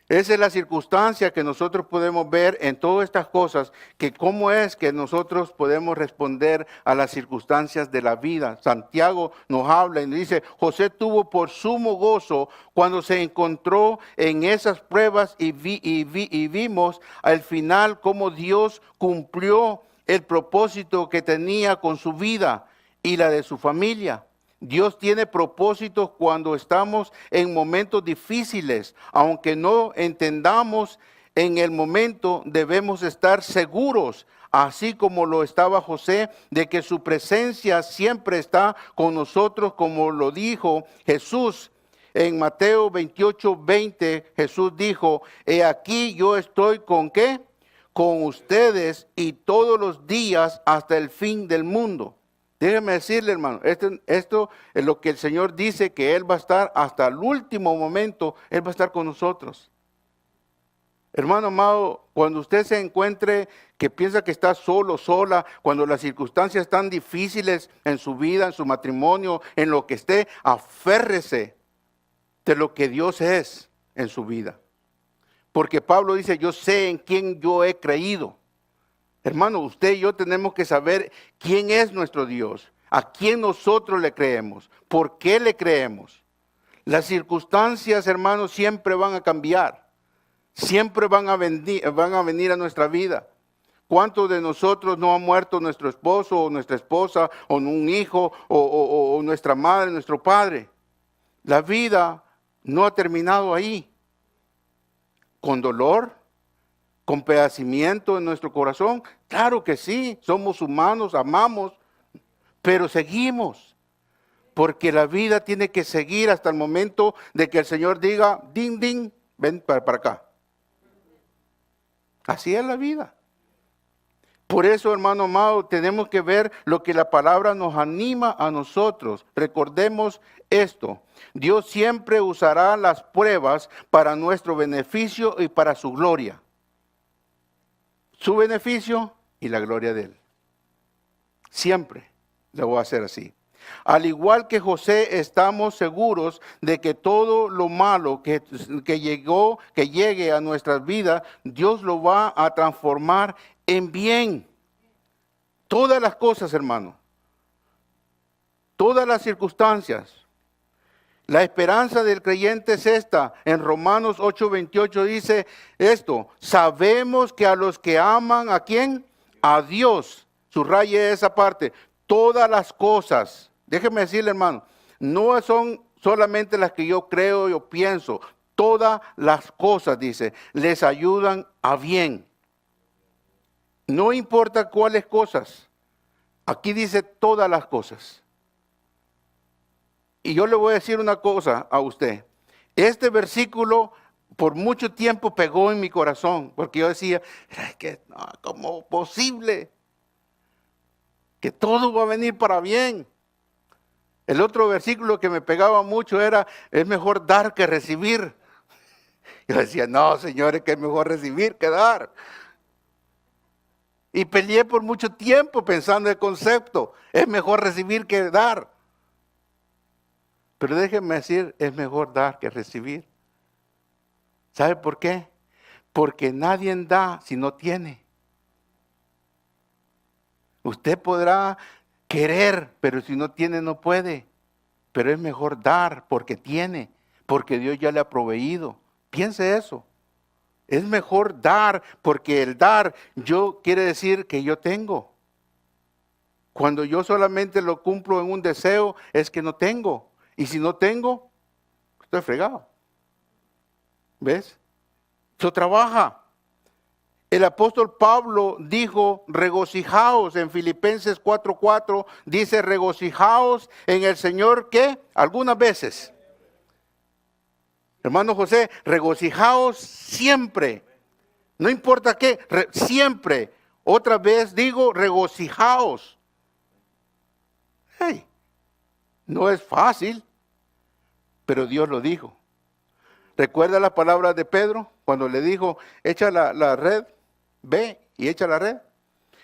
Esa es la circunstancia que nosotros podemos ver en todas estas cosas, que cómo es que nosotros podemos responder a las circunstancias de la vida. Santiago nos habla y nos dice, José tuvo por sumo gozo cuando se encontró en esas pruebas y vimos al final cómo Dios cumplió el propósito que tenía con su vida y la de su familia. Dios tiene propósitos cuando estamos en momentos difíciles. Aunque no entendamos en el momento, debemos estar seguros, así como lo estaba José, de que su presencia siempre está con nosotros, como lo dijo Jesús. En Mateo 28:20, Jesús dijo, he aquí yo estoy con ¿qué? Con ustedes y todos los días hasta el fin del mundo. Déjeme decirle, hermano, esto es lo que el Señor dice, que Él va a estar hasta el último momento, Él va a estar con nosotros. Hermano amado, cuando usted se encuentre que piensa que está solo, sola, cuando las circunstancias están difíciles en su vida, en su matrimonio, en lo que esté, aférrese de lo que Dios es en su vida. Porque Pablo dice, yo sé en quién yo he creído. Hermano, usted y yo tenemos que saber quién es nuestro Dios, a quién nosotros le creemos, por qué le creemos. Las circunstancias, hermanos, siempre van a cambiar, siempre van a venir a nuestra vida. ¿Cuántos de nosotros no ha muerto nuestro esposo o nuestra esposa o un hijo o nuestra madre, nuestro padre? La vida no ha terminado ahí. Con dolor, con pedacimiento en nuestro corazón, claro que sí, somos humanos, amamos, pero seguimos, porque la vida tiene que seguir hasta el momento de que el Señor diga, din, din, ven para acá. Así es la vida. Por eso, hermano amado, tenemos que ver lo que la palabra nos anima a nosotros. Recordemos esto, Dios siempre usará las pruebas para nuestro beneficio y para su gloria. Su beneficio y la gloria de Él. Siempre lo voy a hacer así. Al igual que José, estamos seguros de que todo lo malo que llegue a nuestras vidas, Dios lo va a transformar en bien. Todas las cosas, hermano. Todas las circunstancias. La esperanza del creyente es esta. En Romanos 8:28 dice esto. Sabemos que a los que aman, ¿a quién? A Dios. Subraye esa parte. Todas las cosas. Déjeme decirle, hermano. No son solamente las que yo creo, yo pienso. Todas las cosas, dice, les ayudan a bien. No importa cuáles cosas. Aquí dice todas las cosas. Y yo le voy a decir una cosa a usted. Este versículo por mucho tiempo pegó en mi corazón, porque yo decía, es que no, ¿cómo posible? Que todo va a venir para bien. El otro versículo que me pegaba mucho era, es mejor dar que recibir. Yo decía, no, señores, que es mejor recibir que dar. Y peleé por mucho tiempo pensando el concepto, es mejor recibir que dar. Pero déjenme decir, es mejor dar que recibir. ¿Sabe por qué? Porque nadie da si no tiene. Usted podrá querer, pero si no tiene, no puede. Pero es mejor dar porque tiene, porque Dios ya le ha proveído. Piense eso. Es mejor dar, porque el dar, yo quiere decir que yo tengo. Cuando yo solamente lo cumplo en un deseo, es que no tengo. Y si no tengo, estoy fregado. ¿Ves? Eso trabaja. El apóstol Pablo dijo, regocijaos en Filipenses 4:4, dice, regocijaos en el Señor, ¿qué? Algunas veces. Hermano José, regocijaos siempre. No importa qué, siempre. Otra vez digo, regocijaos. Hey, no es fácil, pero Dios lo dijo. ¿Recuerda las palabras de Pedro cuando le dijo, echa la red, ve y echa la red?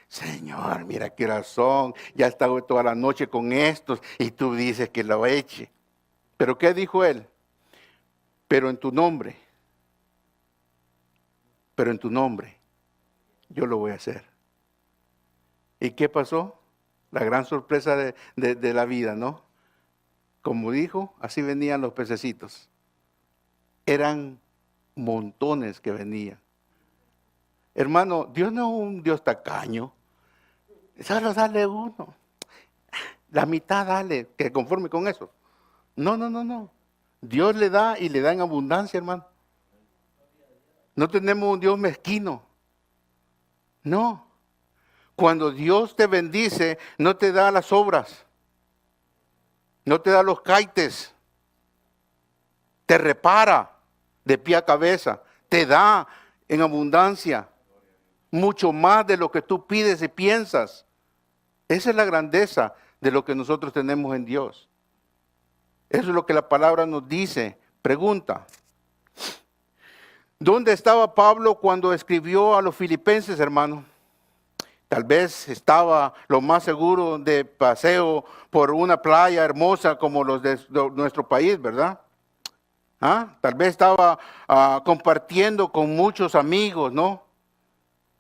Señor, mira qué razón, ya he estado toda la noche con estos y tú dices que lo eche. ¿Pero qué dijo él? Pero en tu nombre yo lo voy a hacer. ¿Y qué pasó? La gran sorpresa de la vida, ¿no? Como dijo, así venían los pececitos. Eran montones que venían. Hermano, Dios no es un Dios tacaño. Solo dale uno. La mitad dale, que conforme con eso. No. Dios le da y le da en abundancia, hermano. No tenemos un Dios mezquino. No. Cuando Dios te bendice, no te da las obras. No te da los caites. Te repara de pie a cabeza. Te da en abundancia. Mucho más de lo que tú pides y piensas. Esa es la grandeza de lo que nosotros tenemos en Dios. Eso es lo que la palabra nos dice. Pregunta. ¿Dónde estaba Pablo cuando escribió a los filipenses, hermano? Tal vez estaba lo más seguro de paseo por una playa hermosa como los de nuestro país, ¿verdad? Tal vez estaba compartiendo con muchos amigos, ¿no?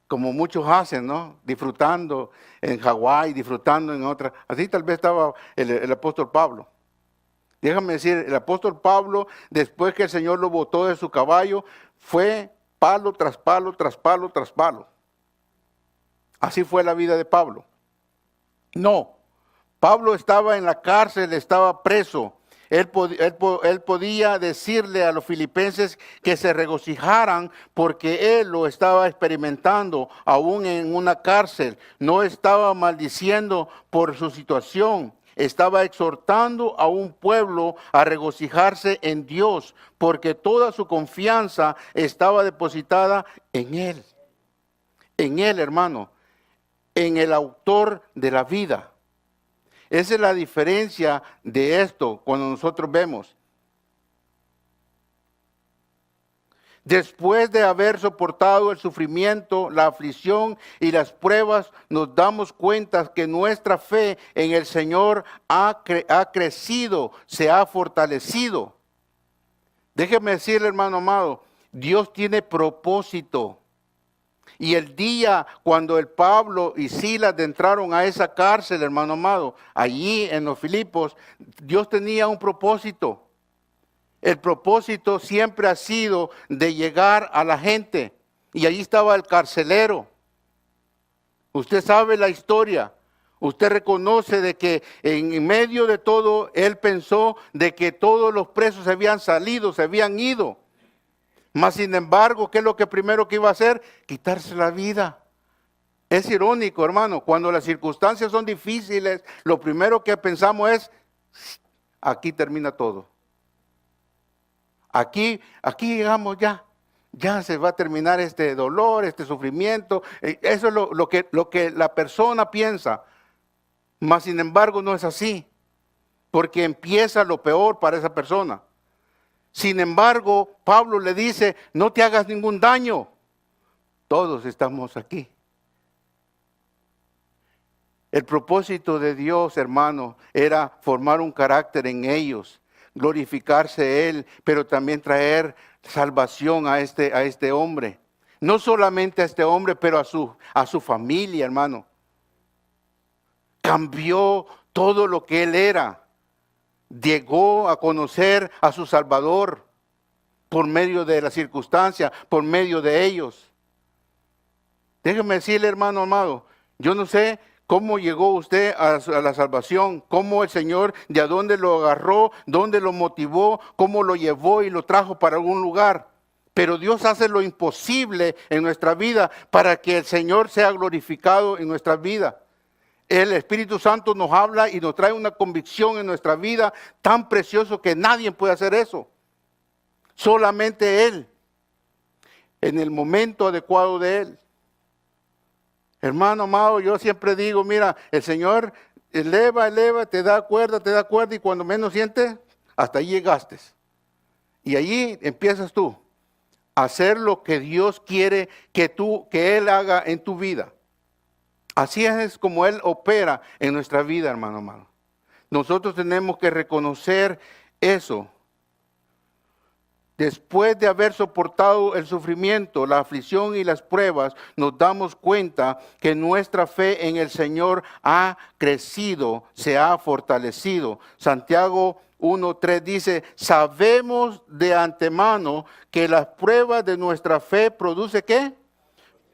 Como muchos hacen, ¿no? Disfrutando en Hawái, disfrutando en otras. Así tal vez estaba el apóstol Pablo. Déjame decir, el apóstol Pablo, después que el Señor lo botó de su caballo, fue palo tras palo, tras palo, tras palo. Así fue la vida de Pablo. No, Pablo estaba en la cárcel, estaba preso. Él podía decirle a los filipenses que se regocijaran porque él lo estaba experimentando aún en una cárcel. No estaba maldiciendo por su situación. Estaba exhortando a un pueblo a regocijarse en Dios porque toda su confianza estaba depositada en Él. En Él, hermano. En el autor de la vida. Esa es la diferencia de esto cuando nosotros vemos. Después de haber soportado el sufrimiento, la aflicción y las pruebas, nos damos cuenta que nuestra fe en el Señor ha crecido, se ha fortalecido. Déjeme decirle, hermano amado, Dios tiene propósito. Y el día cuando el Pablo y Silas entraron a esa cárcel, hermano amado, allí en los Filipos, Dios tenía un propósito. El propósito siempre ha sido de llegar a la gente. Y allí estaba el carcelero. Usted sabe la historia. Usted reconoce de que en medio de todo, él pensó de que todos los presos se habían salido, se habían ido. Mas sin embargo, ¿qué es lo que primero que iba a hacer? Quitarse la vida. Es irónico, hermano, cuando las circunstancias son difíciles, lo primero que pensamos es, aquí termina todo. Aquí llegamos ya se va a terminar este dolor, este sufrimiento. Eso es lo que la persona piensa. Mas sin embargo no es así, porque empieza lo peor para esa persona. Sin embargo, Pablo le dice, no te hagas ningún daño. Todos estamos aquí. El propósito de Dios, hermano, era formar un carácter en ellos, glorificarse Él, pero también traer salvación a este hombre. No solamente a este hombre, pero a su familia, hermano. Cambió todo lo que Él era. Llegó a conocer a su Salvador por medio de la circunstancia, por medio de ellos. Déjeme decirle, hermano amado, yo no sé cómo llegó usted a la salvación, cómo el Señor, de a dónde lo agarró, dónde lo motivó, cómo lo llevó y lo trajo para algún lugar. Pero Dios hace lo imposible en nuestra vida para que el Señor sea glorificado en nuestra vida. El Espíritu Santo nos habla y nos trae una convicción en nuestra vida tan precioso que nadie puede hacer eso. Solamente Él, en el momento adecuado de Él. Hermano amado, yo siempre digo, mira, el Señor eleva, te da cuerda, y cuando menos sientes, hasta ahí llegaste. Y allí empiezas tú a hacer lo que Dios quiere que Él haga en tu vida. Así es como Él opera en nuestra vida, hermano amado. Nosotros tenemos que reconocer eso. Después de haber soportado el sufrimiento, la aflicción y las pruebas, nos damos cuenta que nuestra fe en el Señor ha crecido, se ha fortalecido. Santiago 1:3 dice, sabemos de antemano que las pruebas de nuestra fe produce ¿qué?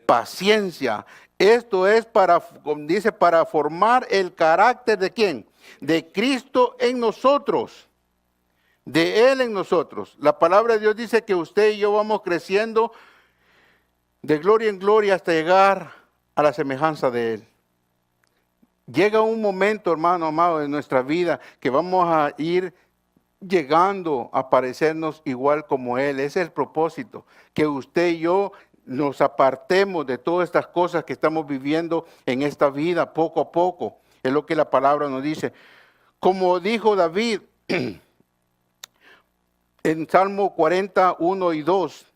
Paciencia. Esto es para formar el carácter ¿de quién? De Cristo en nosotros. De Él en nosotros. La palabra de Dios dice que usted y yo vamos creciendo de gloria en gloria hasta llegar a la semejanza de Él. Llega un momento, hermano amado, en nuestra vida que vamos a ir llegando a parecernos igual como Él. Ese es el propósito, que usted y yo nos apartemos de todas estas cosas que estamos viviendo en esta vida poco a poco. Es lo que la palabra nos dice. Como dijo David en Salmo 41 y 2,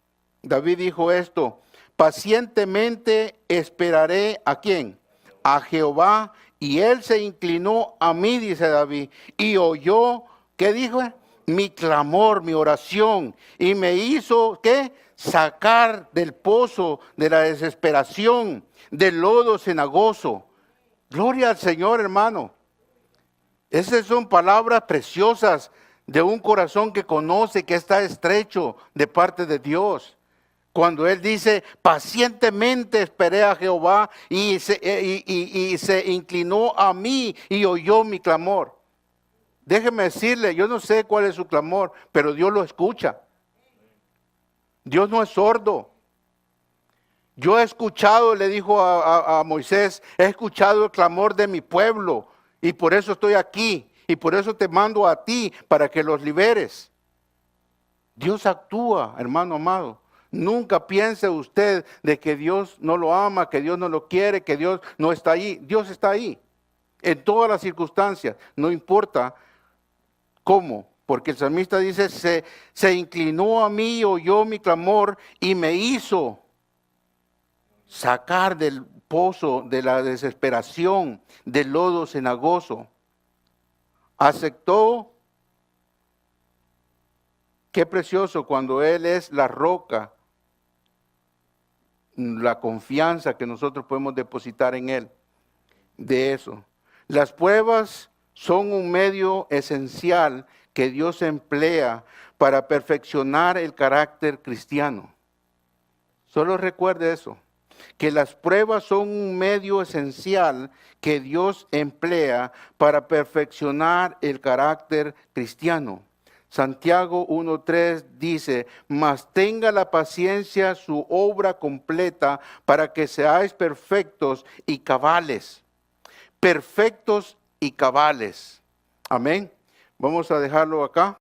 David dijo esto, pacientemente esperaré ¿a quién? A Jehová, y Él se inclinó a mí, dice David, y oyó, ¿qué dijo? Mi clamor, mi oración, y me hizo, ¿qué? Sacar del pozo de la desesperación, del lodo cenagoso. Gloria al Señor, hermano. Esas son palabras preciosas de un corazón que conoce que está estrecho de parte de Dios. Cuando Él dice, pacientemente esperé a Jehová y se inclinó a mí y oyó mi clamor. Déjeme decirle, yo no sé cuál es su clamor, pero Dios lo escucha. Dios no es sordo. Yo he escuchado, le dijo a Moisés, he escuchado el clamor de mi pueblo y por eso estoy aquí. Y por eso te mando a ti para que los liberes. Dios actúa, hermano amado. Nunca piense usted de que Dios no lo ama, que Dios no lo quiere, que Dios no está ahí. Dios está ahí. En todas las circunstancias. No importa cómo. Porque el salmista dice, se inclinó a mí, oyó mi clamor y me hizo sacar del pozo de la desesperación, del lodo cenagoso. Aceptó, qué precioso cuando Él es la roca, la confianza que nosotros podemos depositar en Él. De eso. Las pruebas son un medio esencial que Dios emplea para perfeccionar el carácter cristiano. Solo recuerde eso, que las pruebas son un medio esencial que Dios emplea para perfeccionar el carácter cristiano. Santiago 1:3 dice, mas tenga la paciencia su obra completa para que seáis perfectos y cabales. Perfectos y cabales. Amén. Vamos a dejarlo acá.